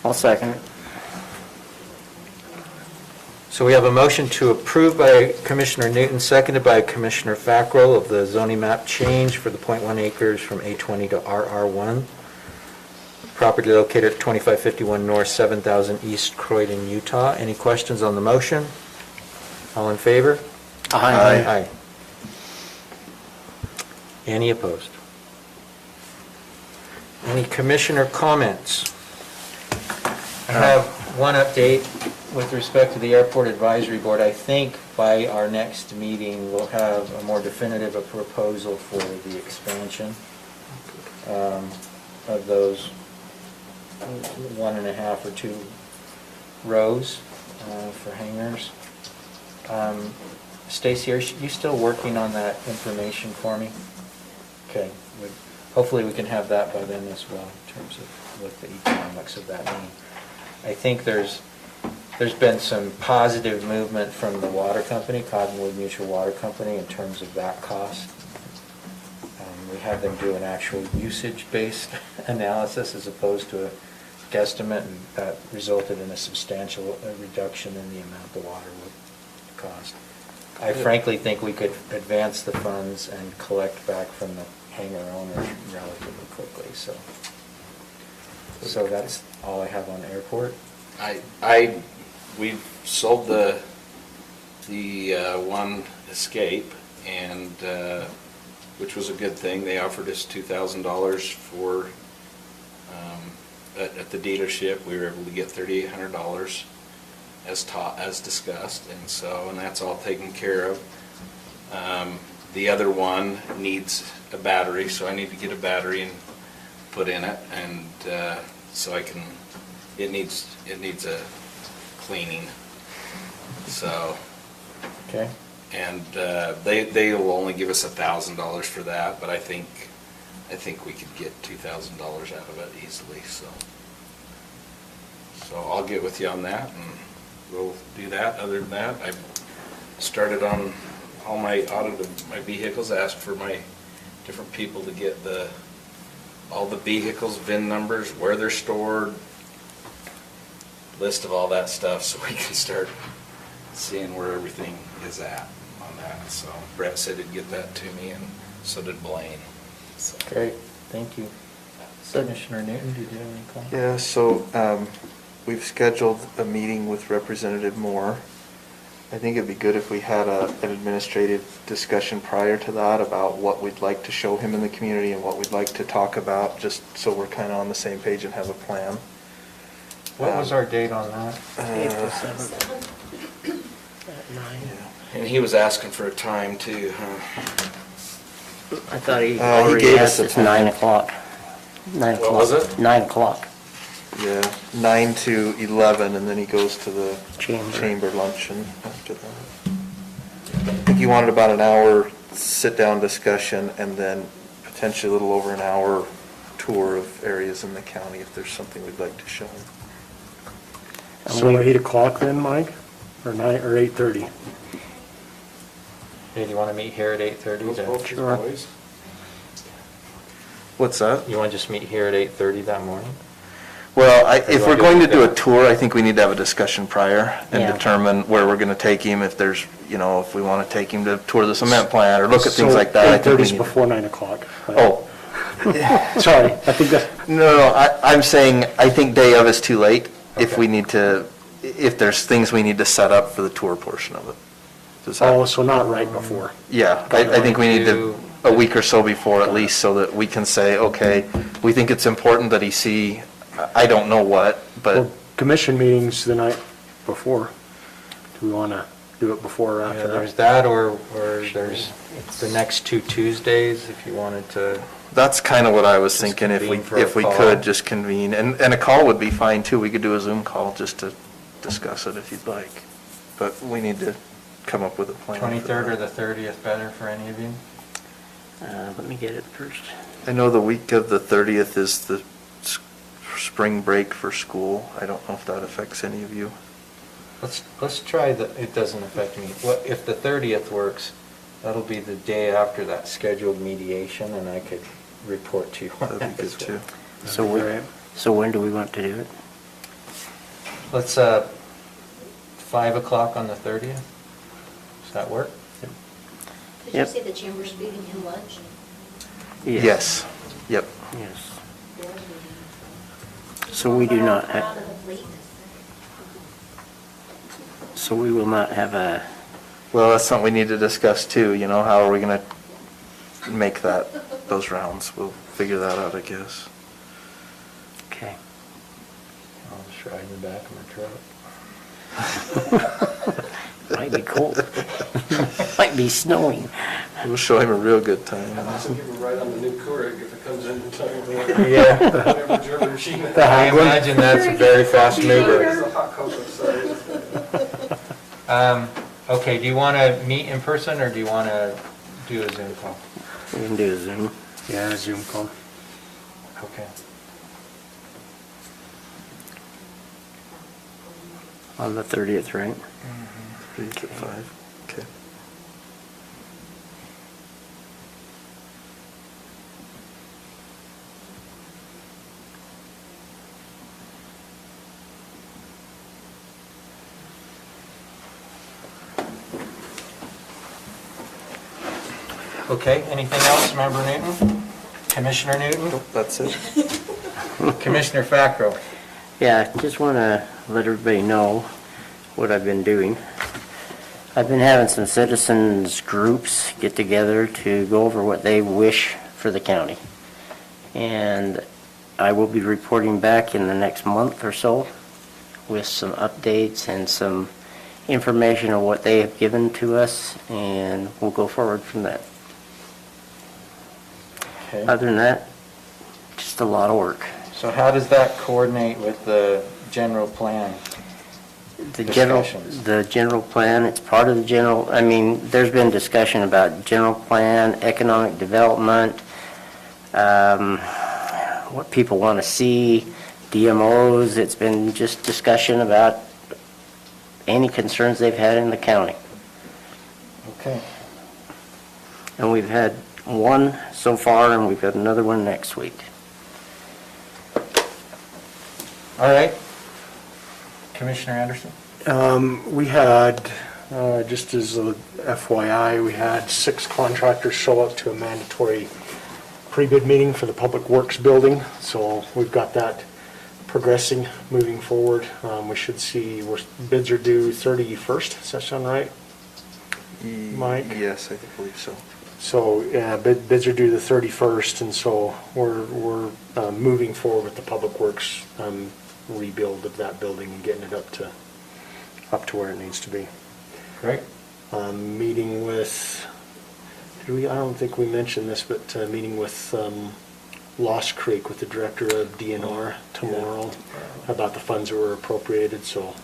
I'll second it. So we have a motion to approve by Commissioner Newton, seconded by Commissioner Fackrell of the zoning map change for the .1 acres from A20 to RR1. Property located at 2551 North 7000 East Croydon, Utah. Any questions on the motion? All in favor? Aye. Any opposed? Any commissioner comments? I have one update with respect to the Airport Advisory Board. I think by our next meeting, we'll have a more definitive proposal for the expansion of those 1.5 or 2 rows for hangars. Stacy, are you still working on that information for me? Okay. Hopefully we can have that by then as well, in terms of what the economics of that mean. I think there's been some positive movement from the water company, Cottonwood Mutual Water Company, in terms of that cost. We had them do an actual usage-based analysis as opposed to a guesstimate, and that resulted in a substantial reduction in the amount the water would cost. I frankly think we could advance the funds and collect back from the hangar owners relatively quickly, so that's all I have on airport. We've sold the one Escape, and which was a good thing. They offered us $2,000 for at the dealership. We were able to get $3,800 as discussed, and that's all taken care of. The other one needs a battery, so I need to get a battery and put in it, and so I can. It needs a cleaning. So. Okay. And they will only give us $1,000 for that, but I think we could get $2,000 out of it easily. So I'll get with you on that, and we'll do that. Other than that, I started on all my audit of my vehicles. Asked for my different people to get all the vehicles, VIN numbers, where they're stored, list of all that stuff, so we can start seeing where everything is at on that. So Brett said he'd get that to me, and so did Blaine. So. Great, thank you. Commissioner Newton, did you have any comments? Yeah, so we've scheduled a meeting with Representative Moore. I think it'd be good if we had an administrative discussion prior to that about what we'd like to show him in the community and what we'd like to talk about, just so we're kind of on the same page and have a plan. What was our date on that? April 7th. And he was asking for a time too, huh? I thought he He already gave asked us a us time. 9 o'clock. 9 What o'clock. was it? 9 o'clock. Yeah, 9 to 11, and then he goes to the Chamber. chamber luncheon after that. I think he wanted about an hour sit-down discussion, and then potentially a little over an hour tour of areas in the county if there's something we'd like to show him. So 8 o'clock then, Mike? Or 9, or 8:30? Hey, do you want to meet here at 8:30? Sure. What's that? You want to just meet here at 8:30 that morning? Well, Or you if we're wanna going to do do a that? tour, I think we need to have a discussion prior and Yeah. determine where we're gonna take him, if there's, if we wanna take him to tour the cement plant or look at things like that. I think we 8:30 is need- before 9 o'clock. Oh, Sorry, I think that, no, I'm saying, I think day of is too late if Okay. we need to, if there's things we need to set up for the tour portion of it. Does that- oh, so not right before. Yeah, I think we need to, a week or so before at least, so that we can say, okay, we think it's important that he see, I don't know what, but, Well, commission meetings the night before. Do we want to do it before or Yeah, after there's that? that, or there's the next 2 Tuesdays, if you wanted to. that's kind of what I was Just thinking, convene for a if we call. could, just convene, and a call would be fine too, we could do a Zoom call just to discuss it if you'd like, but we need to come up with a plan. for 23rd or that. the 30th better for any of you? Let me get it first. I know the week of the 30th is the spring break for school, I don't know if that affects any of you. Let's try it doesn't affect me. What, if the 30th works, that'll be the day after that scheduled mediation, and I could report to you on That'd that be as good well. too. So when do we want to do it? Let's, 5 o'clock on the 30th? Does that work? Did you Yep. say the chamber's feeding him lunch? Yes, yep. Yes. So we do not Out have, of the fleet? so we will not have a, Well, that's something we need to discuss too, how are we gonna make those rounds? We'll figure that out, I guess. okay. I'll just ride in the back of my truck. Might be cold. Might be snowing. We'll show him a real good time. Also give him right on the new Keurig if it comes in time. Yeah. Whatever German machine. I imagine that's a very fast mover. It's a hot cocoa, sorry. Okay, do you want to meet in person, or do you want to do a Zoom call? We can do a Zoom. Yeah, Zoom call. Okay. On the 30th, right? 3 to 5, okay. Okay, anything else, Member Newton? Commissioner Newton? Nope, that's it. Commissioner Fackrell? Yeah, just want to let everybody know what I've been doing. I've been having some citizens groups get together to go over what they wish for the county. And I will be reporting back in the next month or so with some updates and some information on what they have given to us, and we'll go forward from that. Okay. Other than that, just a lot of work. So how does that coordinate with the general plan? The Discussions. general plan, it's part of the general, there's been discussion about general plan, economic development, what people want to see, DMOs, it's been just discussion about any concerns they've had in the county. Okay. And we've had one so far, and we've got another one next week. All right. Commissioner Anderson? We had, just as a FYI, we had 6 contractors show up to a mandatory pre-bid meeting for the Public Works building. So we've got that progressing, moving forward. We should see, bids are due 31st, does that sound right? Mike? Yes, I believe so. So, bids are due the 31st, and so we're moving forward with the Public Works rebuild of that building and getting it up to where it needs to be. Great. Meeting with, I don't think we mentioned this, but meeting with Lost Creek with the director of DNR tomorrow about the funds that were appropriated, so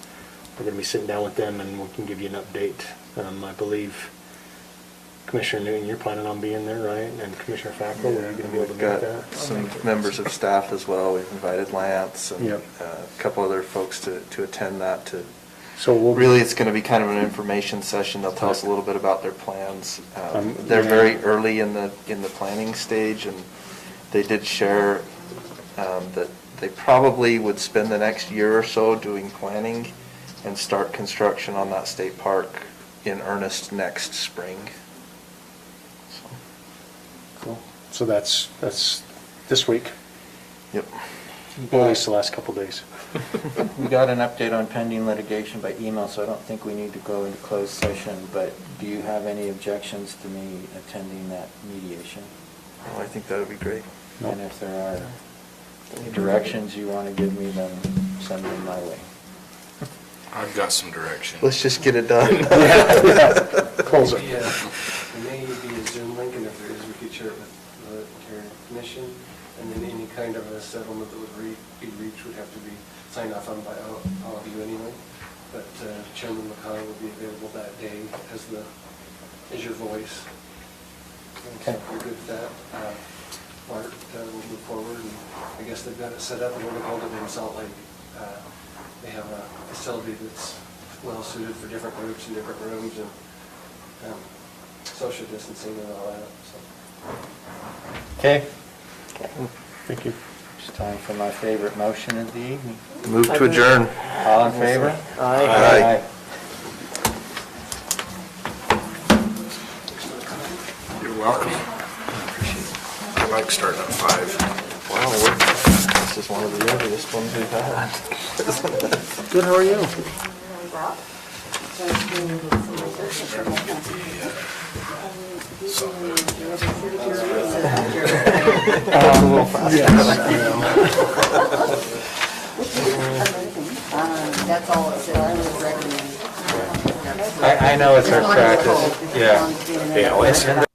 we're going to be sitting down with them and we can give you an update. I believe Commissioner Newton, you're planning on being there, right? And Commissioner Fackrell, are you going to be able to We've make got that? some members of staff as well. We've invited Lance and Yep. a couple other folks to attend that. So we'll Really, it's going to be kind of an information session. They'll tell us a little bit about their plans. They're yeah. very early in the planning stage, and they did share that they probably would spend the next year or so doing planning and start construction on that state park in earnest next spring. So, Cool. So that's this week, yep. or at least the last couple days. We got an update on pending litigation by email, so I don't think we need to go into closed session, but do you have any objections to me attending that mediation? Oh, I think that would be great. And if there are any directions you want to give me, then send them my way. I've got some direction. Let's just get it done. Close it. Yeah, it may be a Zoom link, and if there is, we could share it with the Carrier Commission, and then any kind of a settlement that would be reached would have to be signed off on by all of you anyway. But Chairman McConnell will be available that day as your voice. So if you're good with that, Mark, we'll move forward, and I guess they've got it set up, and we're going to hold it in Salt Lake. They have a facility that's well suited for different groups and different rooms, and social distancing and all that, so. Okay, Thank you. it's time for my favorite motion of the evening. Move to adjourn. All in favor? Aye. You're welcome. I like starting at 5. Wow, this is one of the earliest ones we've had. Good, how are you? That's all it said, I would recommend. I know it's our practice, yeah. Yeah, let's